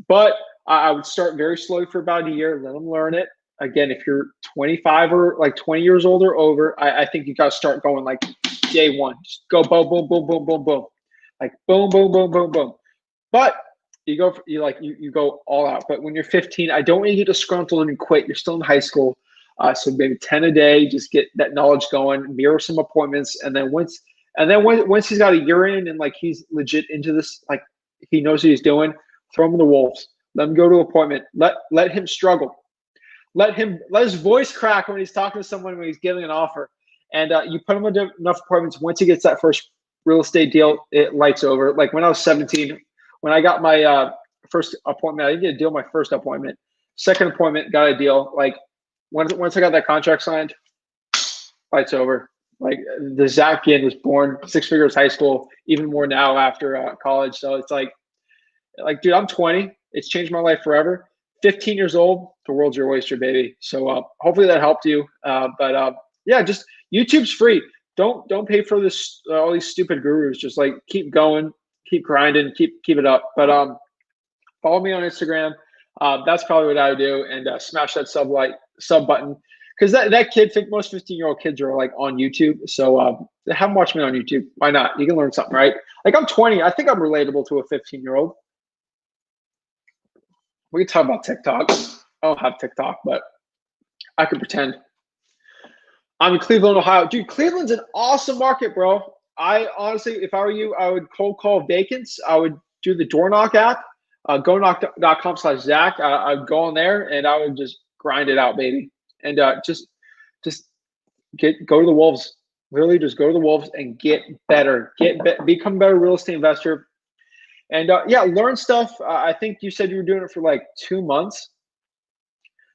Speaker 1: But I would start very slowly for about a year, let them learn it. Again, if you're 25 or like 20 years old or over, I think you got to start going like day one. Just go boom, boom, boom, boom, boom, boom. Like boom, boom, boom, boom, boom. But you go all out. But when you're 15, I don't want you to get disgruntled and quit. You're still in high school. So maybe 10 a day, just get that knowledge going, mirror some appointments. And then once he's got a year in and like he's legit into this, like he knows what he's doing, throw him in the wolves. Let him go to appointment. Let him struggle. Let his voice crack when he's talking to someone, when he's giving an offer. And you put him into enough appointments. Once he gets that first real estate deal, it lights over. Like when I was 17, when I got my first appointment, I didn't get a deal my first appointment. Second appointment, got a deal. Like once I got that contract signed, lights over. Like the Zach Ginn was born, 6 figures high school, even more now after college. So it's like, dude, I'm 20. It's changed my life forever. 15 years old, the world's your oyster, baby. So hopefully that helped you. Yeah, just YouTube's free. Don't pay for this all these stupid gurus. Just like keep going, keep grinding, keep it up. But follow me on Instagram. That's probably what I would do, and smash that sub button, because that kid, most 15-year-old kids are like on YouTube. So have them watch me on YouTube. Why not? You can learn something, right? Like I'm 20. I think I'm relatable to a 15-year-old. We can talk about TikTok. I don't have TikTok, but I could pretend. I'm in Cleveland, Ohio. Dude, Cleveland's an awesome market, bro. I honestly, if I were you, I would cold call vacants. I would do the door knock app, gonknock.com/Zach. I'd go on there and I would just grind it out, baby. And just go to the Wolves. Really just go to the Wolves and get better. Become a better real estate investor. And yeah, learn stuff. I think you said you were doing it for like 2 months.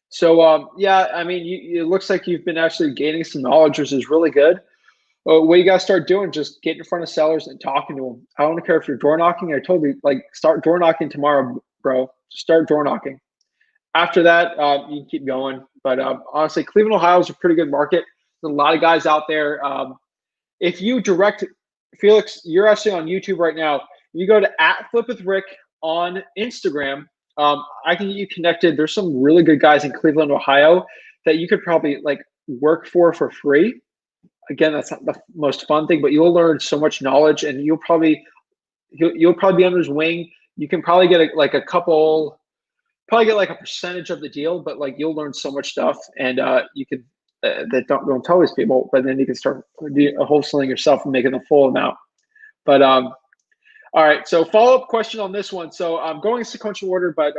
Speaker 1: So yeah, I mean, it looks like you've been actually gaining some knowledge, which is really good. What you gotta start doing, just get in front of sellers and talking to them. I don't care if you're door knocking. I told you, like, start door knocking tomorrow. bro. Just start door knocking. After that, you can keep going. But honestly, Cleveland, Ohio is a pretty good market. There's a lot of guys out there. If you direct, Felix, you're actually on YouTube right now. You go to @FlipWithRick on Instagram. I can get you connected. There's some really good guys in Cleveland, Ohio that you could probably like work for free. Again, that's not the most fun thing, but you'll learn so much knowledge, and you'll probably be under his wing. You can probably get like a couple, probably get like a percentage of the deal, but like you'll learn so much stuff, and you can that don't tell these people, but then you can start wholesaling yourself and making the full amount. But all right, so follow-up question on this one. So I'm going in sequential order, but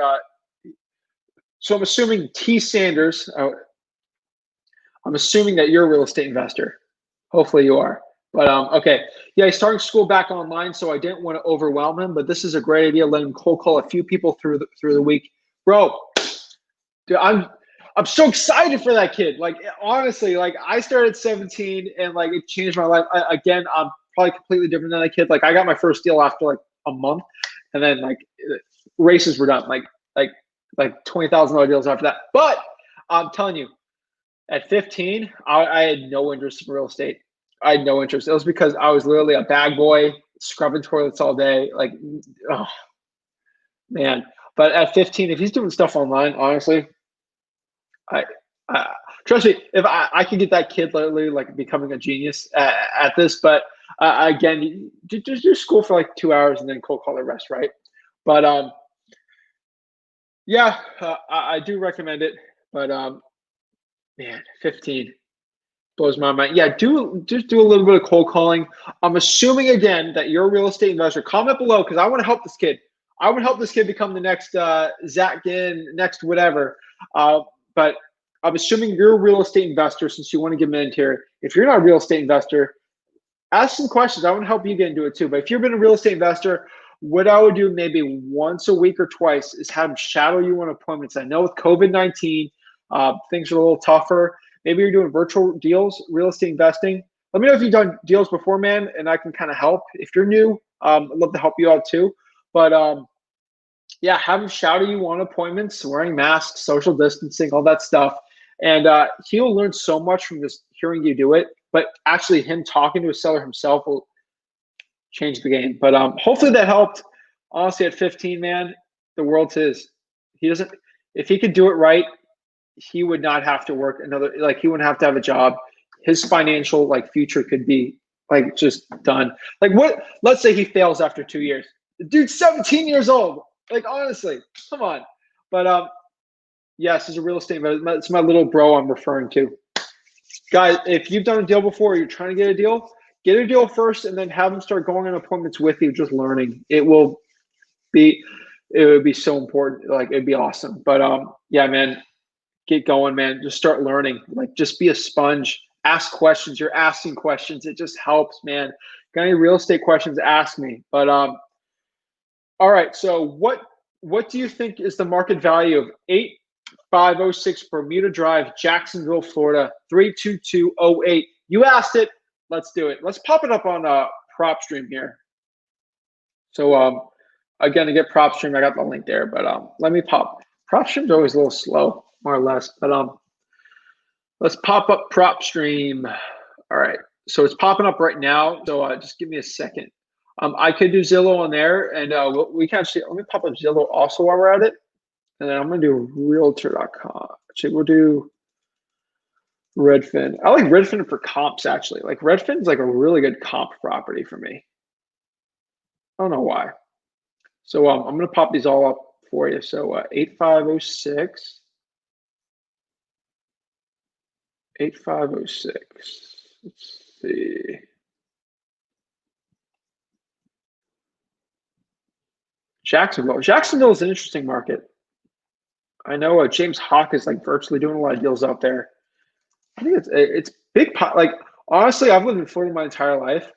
Speaker 1: so I'm assuming T. Sanders. I'm assuming that you're a real estate investor. Hopefully you are. But okay, yeah, he's starting school back online, so I didn't want to overwhelm him. But this is a great idea. Let him cold call a few people through the week, bro. Dude, I'm so excited for that kid. Like honestly, like I started 17 and like it changed my life. Again, I'm probably completely different than that kid. Like I got my first deal after like a month, and then like races were done. Like $20,000 deals after that. But I'm telling you, at 15, I had no interest in real estate. I had no interest. It was because I was literally a bag boy, scrubbing toilets all day. Like, oh, man. But at 15, if he's doing stuff online, honestly, I trust me, if I could get that kid literally like becoming a genius at this. But again, just do school for like 2 hours and then cold call the rest, right? But yeah, I do recommend it. But man, 15 blows my mind. Yeah, just do a little bit of cold calling. I'm assuming again that you're a real estate investor. Comment below because I want to help this kid. I would help this kid become the next Zach Ginn, next whatever. But I'm assuming you're a real estate investor since you want to get in here. If you're not a real estate investor, ask some questions. I want to help you get into it too. But if you've been a real estate investor, what I would do maybe once a week or twice is have them shadow you on appointments. I know with COVID-19, things are a little tougher. Maybe you're doing virtual deals, real estate investing. Let me know if you've done deals before, man, and I can kind of help. If you're new, I'd love to help you out too. But yeah, have him shadow you on appointments, wearing masks, social distancing, all that stuff. And he'll learn so much from just hearing you do it. But actually him talking to a seller himself will change the game. But hopefully that helped. Honestly, at 15, man, the world's his. If he could do it right, he would not have to work he wouldn't have to have a job. His financial like future could be like just done. Like what, let's say he fails after 2 years. The dude's 17 years old. Like honestly, come on. But yes, he's a real estate investor. It's my little bro I'm referring to. Guys, if you've done a deal before, you're trying to get a deal first and then have them start going on appointments with you, just learning. It would be so important. Like it'd be awesome. But yeah, man, get going, man. Just start learning. Like just be a sponge. Ask questions. You're asking questions. It just helps, man. Got any real estate questions, ask me. But all right. So what do you think is the market value of 8506 Bermuda Drive, Jacksonville, Florida, 32208? You asked it. Let's do it. Let's pop it up on PropStream here. So again, to get PropStream, I got the link there, but let me pop. PropStream's always a little slow, more or less, but let's pop up PropStream. All right, so it's popping up right now. So just give me a second. I could do Zillow on there, and we can actually, let me pop up Zillow also while we're at it, and then I'm gonna do Realtor.com. Actually, we'll do Redfin. I like Redfin for comps actually. Like Redfin's like a really good comp property for me. I don't know why. So I'm gonna pop these all up for you. So 8506. 8506. Let's see. Jacksonville. Jacksonville is an interesting market. I know James Hawk is like virtually doing a lot of deals out there. I think it's big. Like honestly, I've lived in Florida my entire life.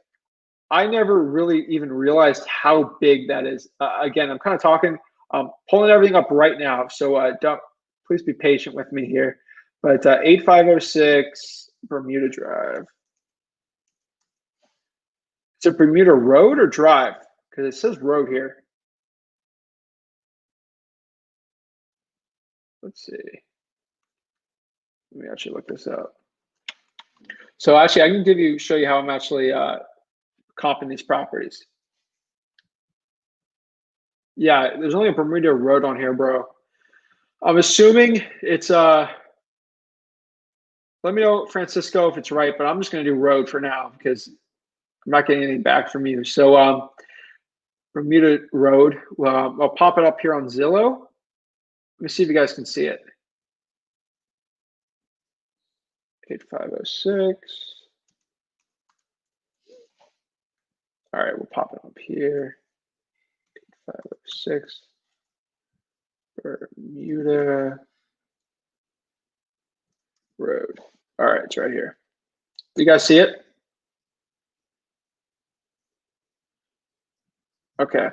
Speaker 1: I never really even realized how big that is. Again, I'm kind of talking, pulling everything up right now. So please be patient with me here. But 8506 Bermuda Drive. Is it Bermuda Road or Drive? Because it says road here. let's see. Let me actually look this up. So actually, I can show you how I'm actually comping these properties. Yeah, there's only a Bermuda Road on here, bro. I'm assuming it's let me know, Francisco, if it's right, but I'm just gonna do road for now because I'm not getting anything back from you. So Bermuda Road, I'll pop it up here on Zillow. Let me see if you guys can see it. 8506. All right, we'll pop it up here. 8506. Bermuda Road. All right, it's right here. You guys see it? Okay.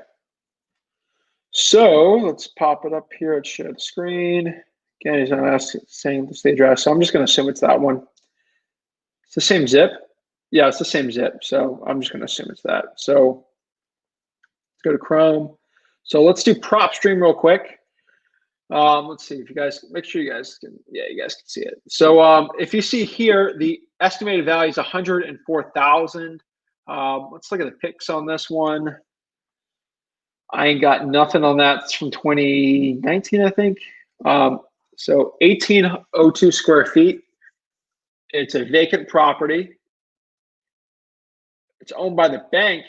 Speaker 1: So let's pop it up here at share the screen. Again, he's not saying the state address, so I'm just going to assume it's that one. It's the same zip. Yeah, it's the same zip. So I'm just going to assume it's that. So let's go to Chrome. So let's do PropStream real quick. Let's see if you guys, make sure you guys can, yeah, you guys can see it. So if you see here, the estimated value is 104,000. Let's look at the pics on this one. I ain't got nothing on that. It's from 2019, I think. So 1802 square feet. It's a vacant property. It's owned by the bank.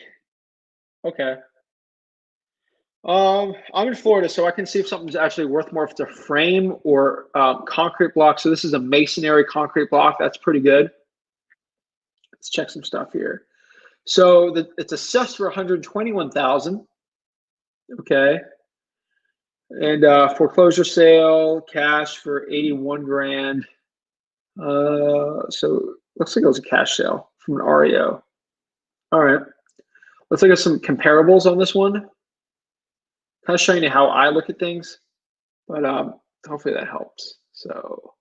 Speaker 1: Okay. I'm in Florida, so I can see if something's actually worth more if it's a frame or concrete block. So this is a masonry concrete block. That's pretty good. Let's check some stuff here. So it's assessed for 121,000. Okay. And foreclosure sale, cash for 81 grand. So looks like it was a cash sale from an REO. All right. Let's look at some comparables on this one. Kind of showing you how I look at things, but hopefully that helps. So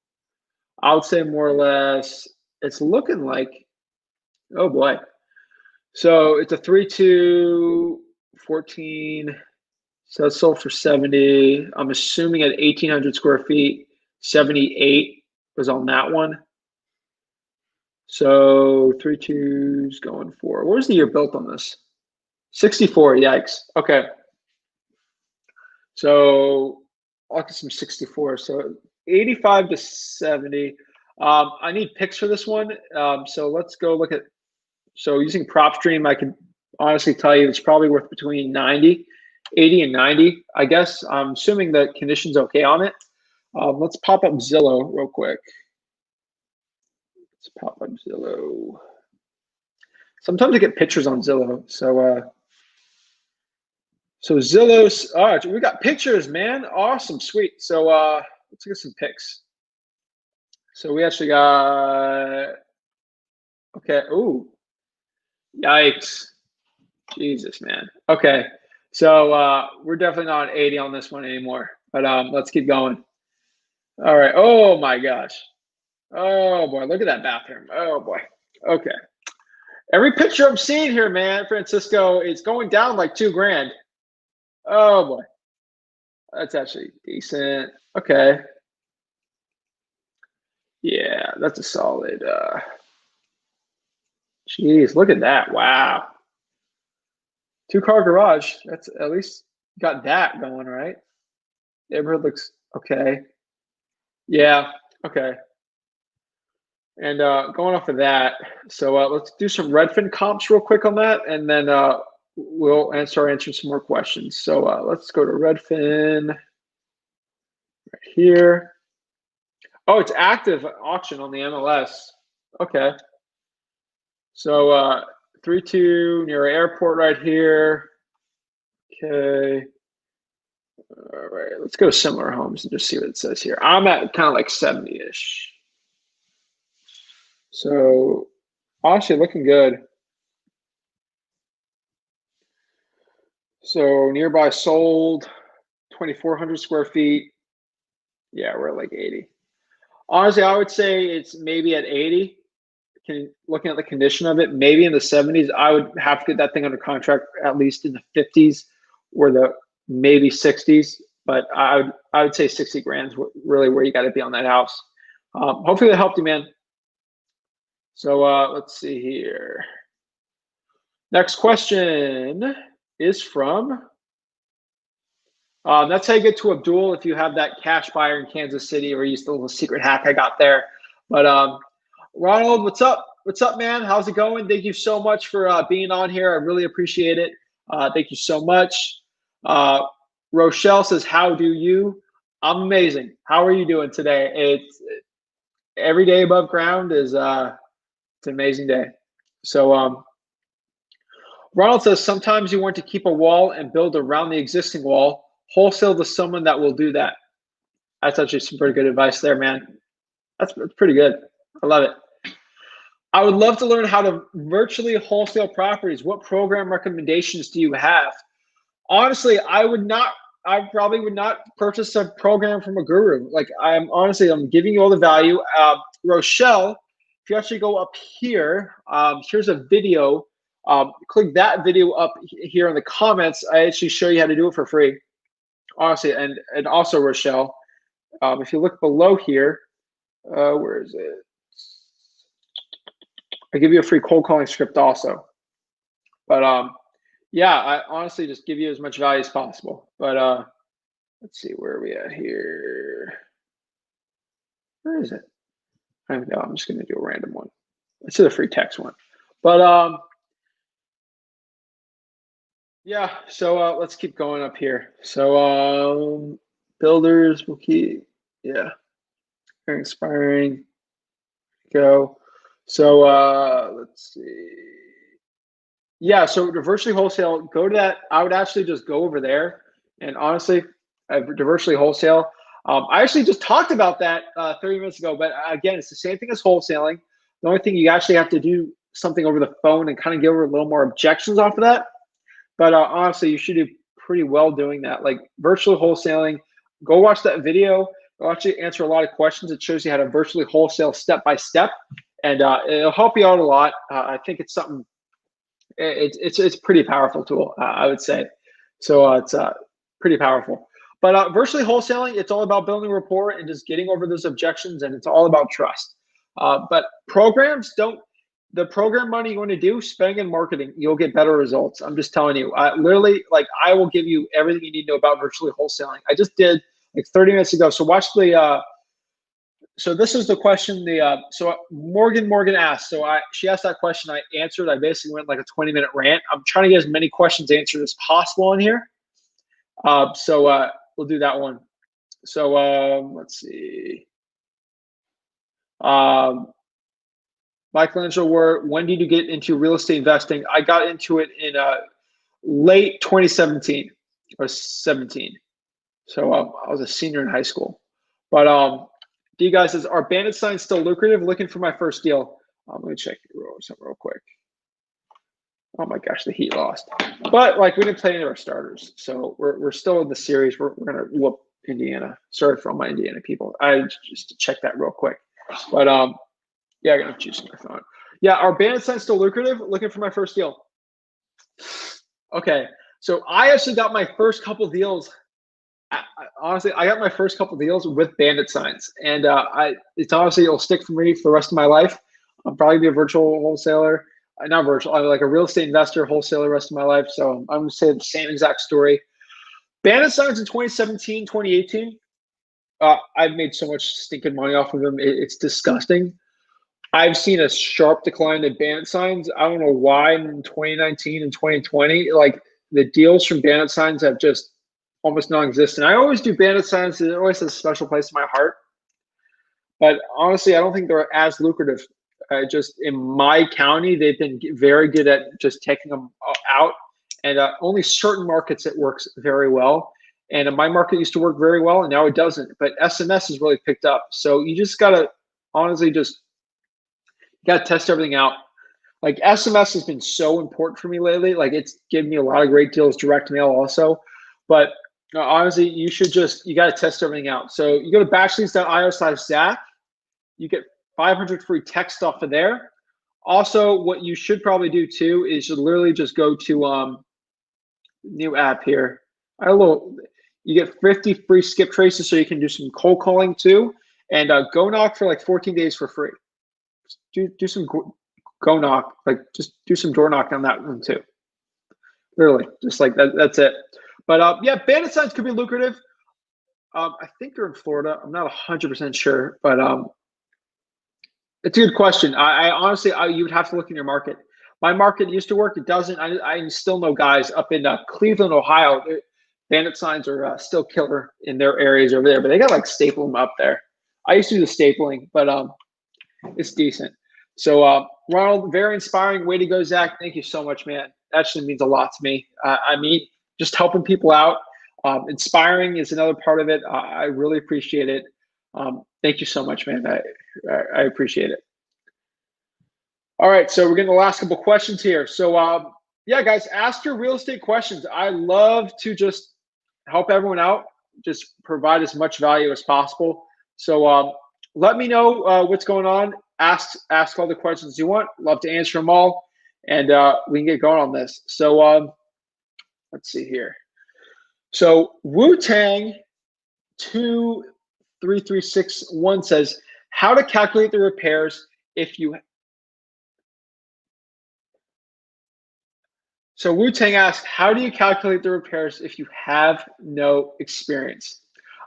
Speaker 1: I would say more or less it's looking like, oh boy. So it's a 3-2, 14. So it's sold for 70. I'm assuming at 1,800 square feet, 78 was on that one. So 3-2's going for, what was the year built on this? 64, yikes. Okay. So I'll get some 64. So 85 to 70. I need pics for this one. So let's go look at, so using PropStream, I can honestly tell you it's probably worth between 80 and 90, I guess. I'm assuming the condition's okay on it. Let's pop up Zillow real quick. Let's pop up Zillow. Sometimes I get pictures on Zillow. So Zillow's, all right, we got pictures, man. Awesome, sweet. So let's get some pics. So we actually got, okay, ooh, yikes. Jesus, man. Okay, so we're definitely not 80 on this one anymore, but let's keep going. All right, oh my gosh. Oh boy, look at that bathroom. Oh boy, okay. Every picture I'm seeing here, man, Francisco, it's going down like 2 grand. Oh boy, that's actually decent. Okay. Yeah, that's a solid, geez, look at that, wow. 2-car garage, that's at least got that going, right? Neighborhood looks okay. Yeah, okay. And going off of that, so let's do some Redfin comps real quick on that, and then we'll answer some more questions. So let's go to Redfin right here. Oh, it's active auction on the MLS. Okay. So 3-2 near airport right here. Okay. All right, let's go to similar homes and just see what it says here. I'm at kind of like 70-ish. So honestly, looking good. So nearby sold 2,400 square feet. Yeah, we're at like 80. Honestly, I would say it's maybe at 80. Looking at the condition of it, maybe in the 70s. I would have to get that thing under contract at least in the 50s or the maybe 60s. but I would say 60 grand is really where you got to be on that house. Hopefully that helped you, man. So let's see here. Next question is from, that's how you get to Abdul if you have that cash buyer in Kansas City, or use the little secret hack I got there. But Ronald, what's up? What's up, man? How's it going? Thank you so much for being on here. I really appreciate it. Thank you so much. Rochelle says, how do you? I'm amazing. How are you doing today? It's every day above ground is it's an amazing day. So Ronald says, sometimes you want to keep a wall and build around the existing wall. Wholesale to someone that will do that. That's actually some pretty good advice there, man. That's pretty good. I love it. I would love to learn how to virtually wholesale properties. What program recommendations do you have? Honestly, I probably would not purchase a program from a guru. Like, I'm giving you all the value. Rochelle, if you actually go up here, here's a video. Click that video up here in the comments. I actually show you how to do it for free. Honestly, and also Rochelle, if you look below here, where is it? I give you a free cold calling script also. But yeah, I honestly just give you as much value as possible. But let's see, where are we at here? Where is it? I don't know. I'm just gonna do a random one. Let's do the free text one. But yeah, so let's keep going up here. So builders will keep, yeah, very inspiring. Go. So let's see. Yeah, so to virtually wholesale, go to that. I would actually just go over there, and honestly, to virtually wholesale. I actually just talked about that 30 minutes ago, but again, it's the same thing as wholesaling. The only thing, you actually have to do something over the phone and kind of give her a little more objections off of that. But honestly, you should do pretty well doing that. Like virtually wholesaling, go watch that video. It'll actually answer a lot of questions. It shows you how to virtually wholesale step by step, and it'll help you out a lot. I think it's something. It's a pretty powerful tool, I would say. So it's pretty powerful. But virtually wholesaling, it's all about building rapport and just getting over those objections, and it's all about trust. But programs don't. The program money you want to do, spending in marketing, you'll get better results. I'm just telling you. Literally, like, I will give you everything you need to know about virtually wholesaling. I just did like 30 minutes ago. So watch the. So this is the question. So Morgan asked. So she asked that question. I answered. I basically went like a 20-minute rant. I'm trying to get as many questions answered as possible on here. So we'll do that one. So let's see. Michelangelo, when did you get into real estate investing? I got into it in late 2017 or 17. So I was a senior in high school. But D guys says, are bandit signs still lucrative? Looking for my first deal. Let me check something real quick. Oh my gosh, the Heat lost. But like, we didn't play any of our starters, so we're still in the series. We're gonna whoop Indiana. Sorry for all my Indiana people. I just check that real quick. But yeah, I got to choose my phone. Yeah, are bandit signs still lucrative? Looking for my first deal. Okay, so I actually got my first couple deals. Honestly, I got my first couple deals with bandit signs, and it's honestly, it'll stick for me for the rest of my life. I'll probably be a virtual wholesaler, not virtual, I'm like a real estate investor, wholesaler the rest of my life. So I'm gonna say the same exact story. Bandit signs in 2017, 2018. I've made so much stinking money off of them. It's disgusting. I've seen a sharp decline in bandit signs. I don't know why in 2019 and 2020, like the deals from bandit signs have just almost non-existent. I always do bandit signs. It always has a special place in my heart. But honestly, I don't think they're as lucrative. Just in my county, they've been very good at just taking them out. And only certain markets it works very well. And in my market used to work very well, and now it doesn't. But SMS has really picked up. So you just got to honestly just got to test everything out. Like SMS has been so important for me lately. Like it's given me a lot of great deals, direct mail also. But honestly, you got to test everything out. So you go to bachelors.io/Zach. You get 500 free text off of there. Also, what you should probably do too is you literally just go to new app here. You get 50 free skip traces so you can do some cold calling too. And go knock for like 14 days for free. Do some go knock, like just do some door knock on that one too. Literally, just like that. That's it. But yeah, bandit signs could be lucrative. I think they're in Florida. I'm not 100% sure, but it's a good question. I honestly, you would have to look in your market. My market used to work. It doesn't. I still know guys up in Cleveland, Ohio. Bandit signs are still killer in their areas over there, but they got like staple them up there. I used to do the stapling, but it's decent. So Ronald, very inspiring. Way to go, Zach. Thank you so much, man. That actually means a lot to me. I mean, just helping people out. Inspiring is another part of it. I really appreciate it. Thank you so much, man. I appreciate it. All right, so we're getting the last couple questions here. So yeah, guys, ask your real estate questions. I love to just help everyone out, just provide as much value as possible. So let me know what's going on. Ask all the questions you want. Love to answer them all, and we can get going on this. So let's see here. So Wu-Tang 23361 says, how to calculate the repairs if you. So Wu-Tang asks, how do you calculate the repairs if you have no experience?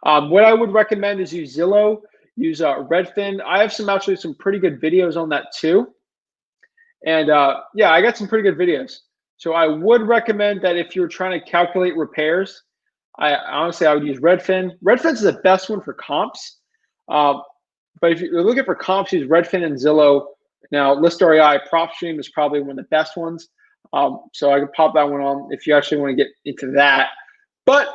Speaker 1: What I would recommend is use Zillow, use Redfin. I have actually some pretty good videos on that too. And yeah, I got some pretty good videos. So I would recommend that if you're trying to calculate repairs, I would use Redfin. Redfin's the best one for comps. But if you're looking for comps, use Redfin and Zillow. Now, List.REI, PropStream is probably one of the best ones. So I could pop that one on if you actually want to get into that. But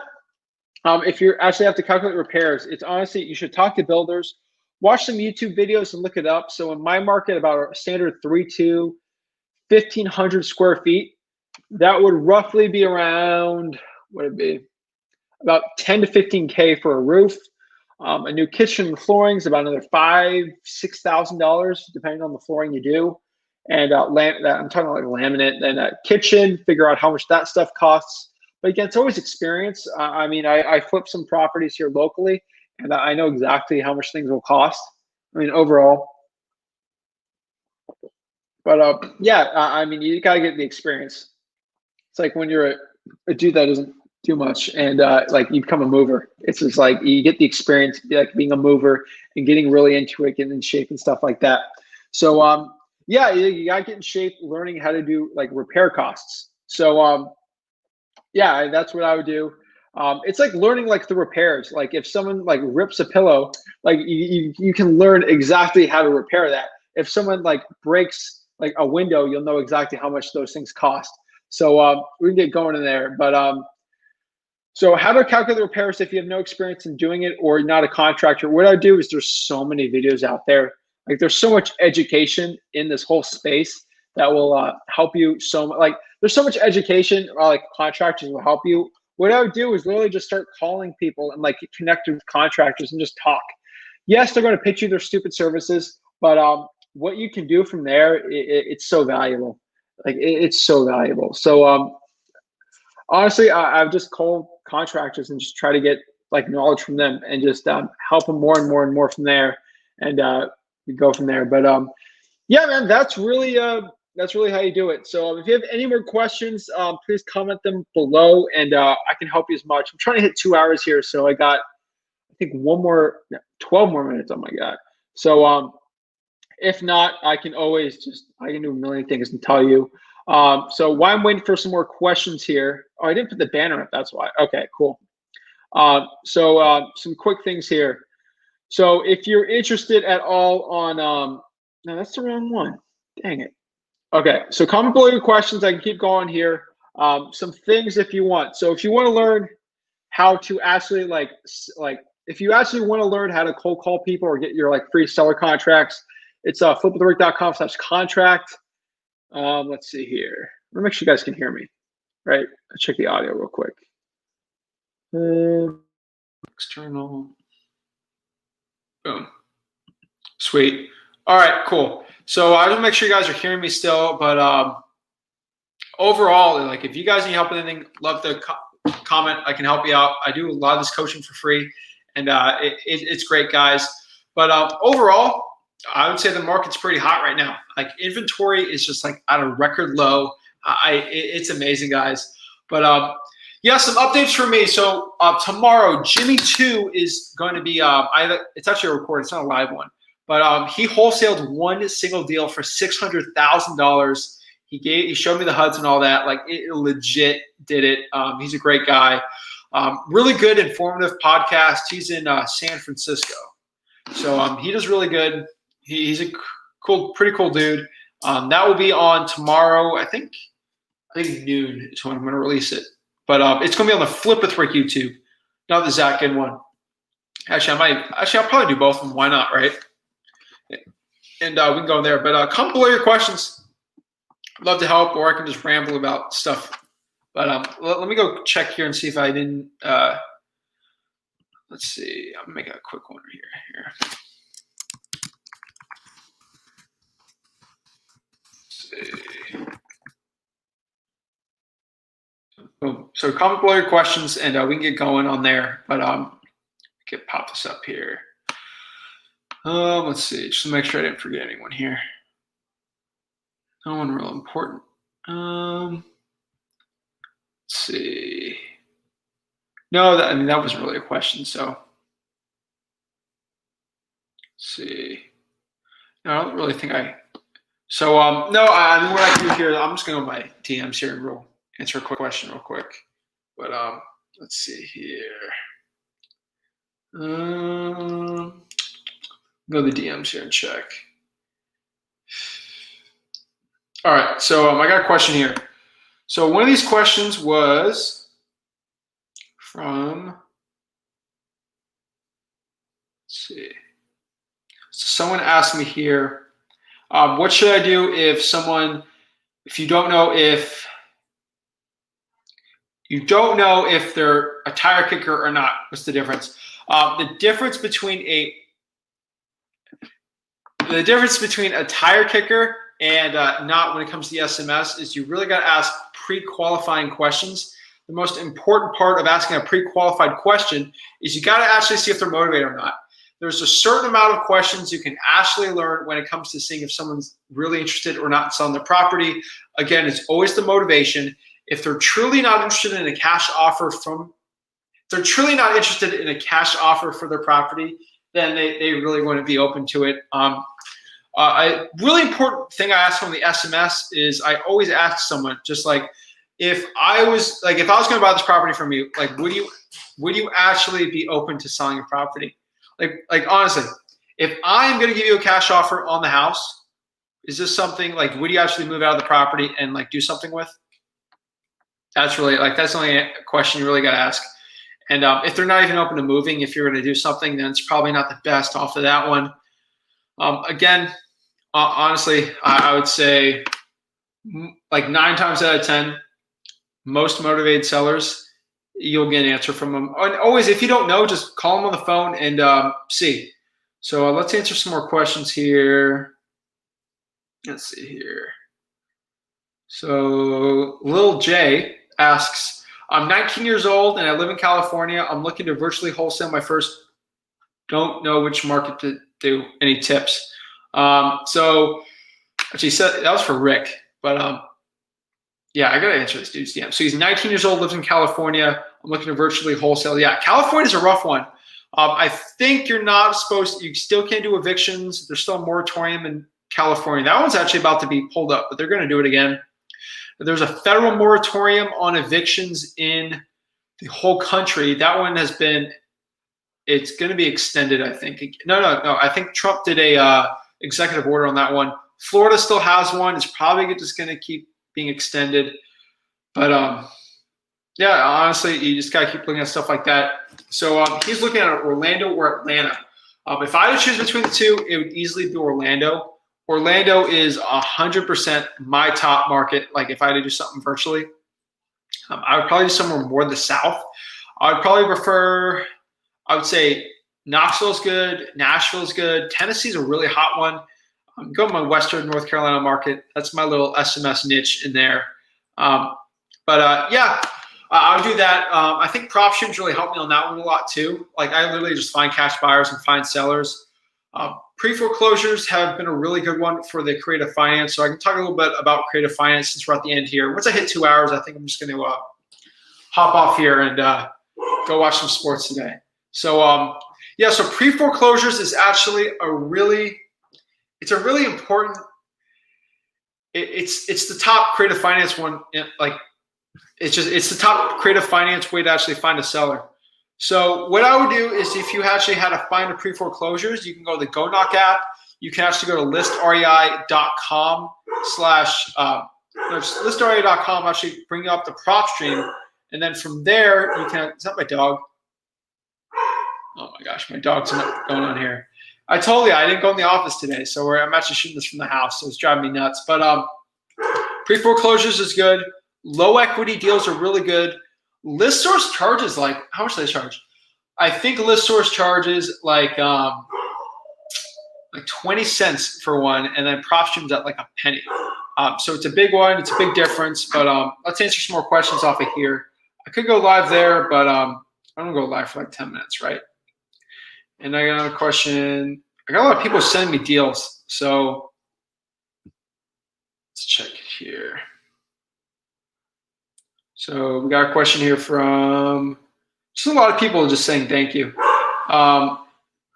Speaker 1: if you actually have to calculate repairs, it's honestly, you should talk to builders, watch some YouTube videos and look it up. So in my market, about a standard 3.2, 1,500 square feet, that would roughly be around, what would it be? About 10 to 15K for a roof. A new kitchen and flooring is about another $5,000-$6,000, depending on the flooring you do. And I'm talking about like laminate and a kitchen, figure out how much that stuff costs. But again, it's always experience. I mean, I flip some properties here locally, and I know exactly how much things will cost. I mean, overall. But yeah, I mean, you gotta get the experience. It's like when you're a dude that doesn't do much, and like you become a mover. It's just like you get the experience, like being a mover and getting really into it, getting in shape and stuff like that. So yeah, you gotta get in shape, learning how to do like repair costs. So yeah, that's what I would do. It's like learning like the repairs. Like if someone like rips a pillow, like you can learn exactly how to repair that. If someone like breaks like a window, you'll know exactly how much those things cost. So we can get going in there. But so how to calculate repairs if you have no experience in doing it or not a contractor. What I do is there's so many videos out there. Like there's so much education in this whole space that will help you so much. Like there's so much education, like contractors will help you. What I would do is literally just start calling people and like connect with contractors and just talk. Yes, they're going to pitch you their stupid services, but what you can do from there, it's so valuable. Like it's so valuable. So honestly, I've just called contractors and just try to get like knowledge from them and just help them more and more and more from there, and we go from there. But yeah, man, that's really how you do it. So if you have any more questions, please comment them below, and I can help you as much. I'm trying to hit 2 hours here, so I got I think 12 more minutes. Oh my god. So if not, I can do a million things and tell you. So while I'm waiting for some more questions here, oh, I didn't put the banner up, that's why. Okay, cool. So some quick things here. So if you're interested at all on, no, that's the wrong one. Dang it. Okay, so comment below your questions. I can keep going here. Some things if you want. So if you want to learn how to actually if you actually want to learn how to cold call people or get your like free seller contracts, it's flipwithrick.com/contract. Let's see here. Let me make sure you guys can hear me. Right? Let's check the audio real quick. External. Boom. Sweet. All right, cool. So I just make sure you guys are hearing me still, but overall, like if you guys need help with anything, love to comment. I can help you out. I do a lot of this coaching for free, and it's great, guys. But overall, I would say the market's pretty hot right now. Like inventory is just like at a record low. It's amazing, guys. But yeah, some updates for me. So tomorrow, Jimmy 2 is going to be. It's actually a recording. It's not a live one. But he wholesaled one single deal for $600,000. He showed me the HUDs and all that. Like it legit did it. He's a great guy. Really good, informative podcast. He's in San Francisco, so he does really good. He's a pretty cool dude. That will be on tomorrow. I think noon is when I'm going to release it. But it's going to be on the Flip with Rick YouTube, not the Zach Ginn one. Actually, I'll probably do both of them. Why not, right? And we can go there. But comment below your questions. I'd love to help, or I can just ramble about stuff. But let me go check here and see if I didn't. Let's see. I'm making a quick one here. Let's see. Boom. So comment below your questions, and we can get going on there. But get pop this up here. Let's see. Just to make sure I didn't forget anyone here. No one real important. Let's see. No, that wasn't really a question. So let's see. No, I don't really think So no, I mean what I can do here. I'm just gonna go with my DMs here and answer a quick question real quick. But let's see here. Go to the DMs here and check. All right, so I got a question here. So one of these questions was from, let's see. So someone asked me here, what should I do if you don't know if they're a tire kicker or not? What's the difference? The difference between a tire kicker and not when it comes to the SMS is you really got to ask pre-qualifying questions. The most important part of asking a pre-qualified question is you got to actually see if they're motivated or not. There's a certain amount of questions you can actually learn when it comes to seeing if someone's really interested or not in selling their property. Again, it's always the motivation. If they're truly not interested in a cash offer for their property, then they really want to be open to it. A really important thing I ask on the SMS is I always ask someone, just like, if I was going to buy this property from you, like, would you actually be open to selling your property? Like honestly, if I'm going to give you a cash offer on the house, is this something like, would you actually move out of the property and like do something with? That's the only question you really got to ask. And if they're not even open to moving, if you're going to do something, then it's probably not the best off of that one. Again, honestly, I would say like 9 times out of 10, most motivated sellers, you'll get an answer from them. And always, if you don't know, just call them on the phone and see. So let's answer some more questions here. Let's see here. So Lil J asks, I'm 19 years old and I live in California. I'm looking to virtually wholesale my first. Don't know which market to do. Any tips? So actually, that was for Rick, but yeah, I gotta answer this dude's DM. So he's 19 years old, lives in California. I'm looking to virtually wholesale. Yeah, California's a rough one. I think you're not supposed to, you still can't do evictions. There's still a moratorium in California. That one's actually about to be pulled up, but they're gonna do it again. There's a federal moratorium on evictions in the whole country. That one it's gonna be extended, I think. No. I think Trump did a executive order on that one. Florida still has one. It's probably just gonna keep being extended. But yeah, honestly, you just gotta keep looking at stuff like that. So he's looking at Orlando or Atlanta. If I had to choose between the two, it would easily be Orlando. Orlando is 100% my top market. Like if I had to do something virtually, I would probably do somewhere more in the South. I would probably prefer, I would say Knoxville's good, Nashville's good. Tennessee's a really hot one. I'm going my Western North Carolina market. That's my little SMS niche in there. Yeah, I'll do that. I think PropStream's really helped me on that one a lot too. Like I literally just find cash buyers and find sellers. Pre-foreclosures have been a really good one for the creative finance. So I can talk a little bit about creative finance since we're at the end here. Once I hit 2 hours, I think I'm just going to hop off here and go watch some sports today. So yeah, so pre-foreclosures is actually a really important. It's the top creative finance one. Like it's the top creative finance way to actually find a seller. So what I would do is if you actually had to find a pre-foreclosures, you can go to the GoKnock app. You can actually go to listrei.com listrei.com actually bring you up the PropStream. And then from there, you can, is that my dog? Oh my gosh, my dog's going on here. I told you I didn't go in the office today, so I'm actually shooting this from the house, so it's driving me nuts. But pre-foreclosures is good. Low equity deals are really good. List source charges, like, how much do they charge? I think list source charges like 20 cents for one, and then PropStream's at like a penny. So it's a big one, it's a big difference, but let's answer some more questions off of here. I could go live there, but I'm gonna go live for like 10 minutes, right? And I got another question. I got a lot of people sending me deals, so let's check here. So we got a question here from just a lot of people just saying thank you.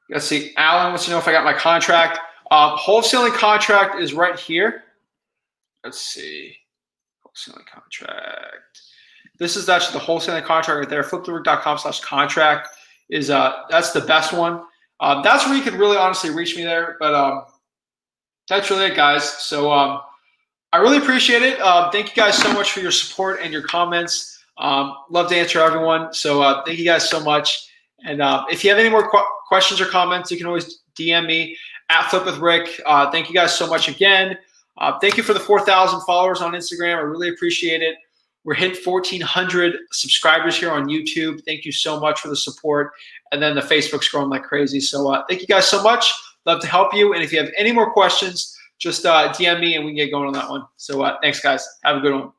Speaker 1: Let's see. Alan wants to know if I got my contract. Wholesaling contract is right here. Let's see. Wholesaling contract. This is actually the wholesaling contract right there. flipthework.com/contract is that's the best one. That's where you can really honestly reach me there. But that's really it, guys. So I really appreciate it. Thank you guys so much for your support and your comments. Love to answer everyone. So thank you guys so much. And if you have any more questions or comments, you can always DM me at FlipWithRick. Thank you guys so much again. Thank you for the 4,000 followers on Instagram. I really appreciate it. We're hitting 1,400 subscribers here on YouTube. Thank you so much for the support. And then the Facebook's growing like crazy. So thank you guys so much. Love to help you. And if you have any more questions, just DM me and we can get going on that one. So thanks, guys. Have a good one.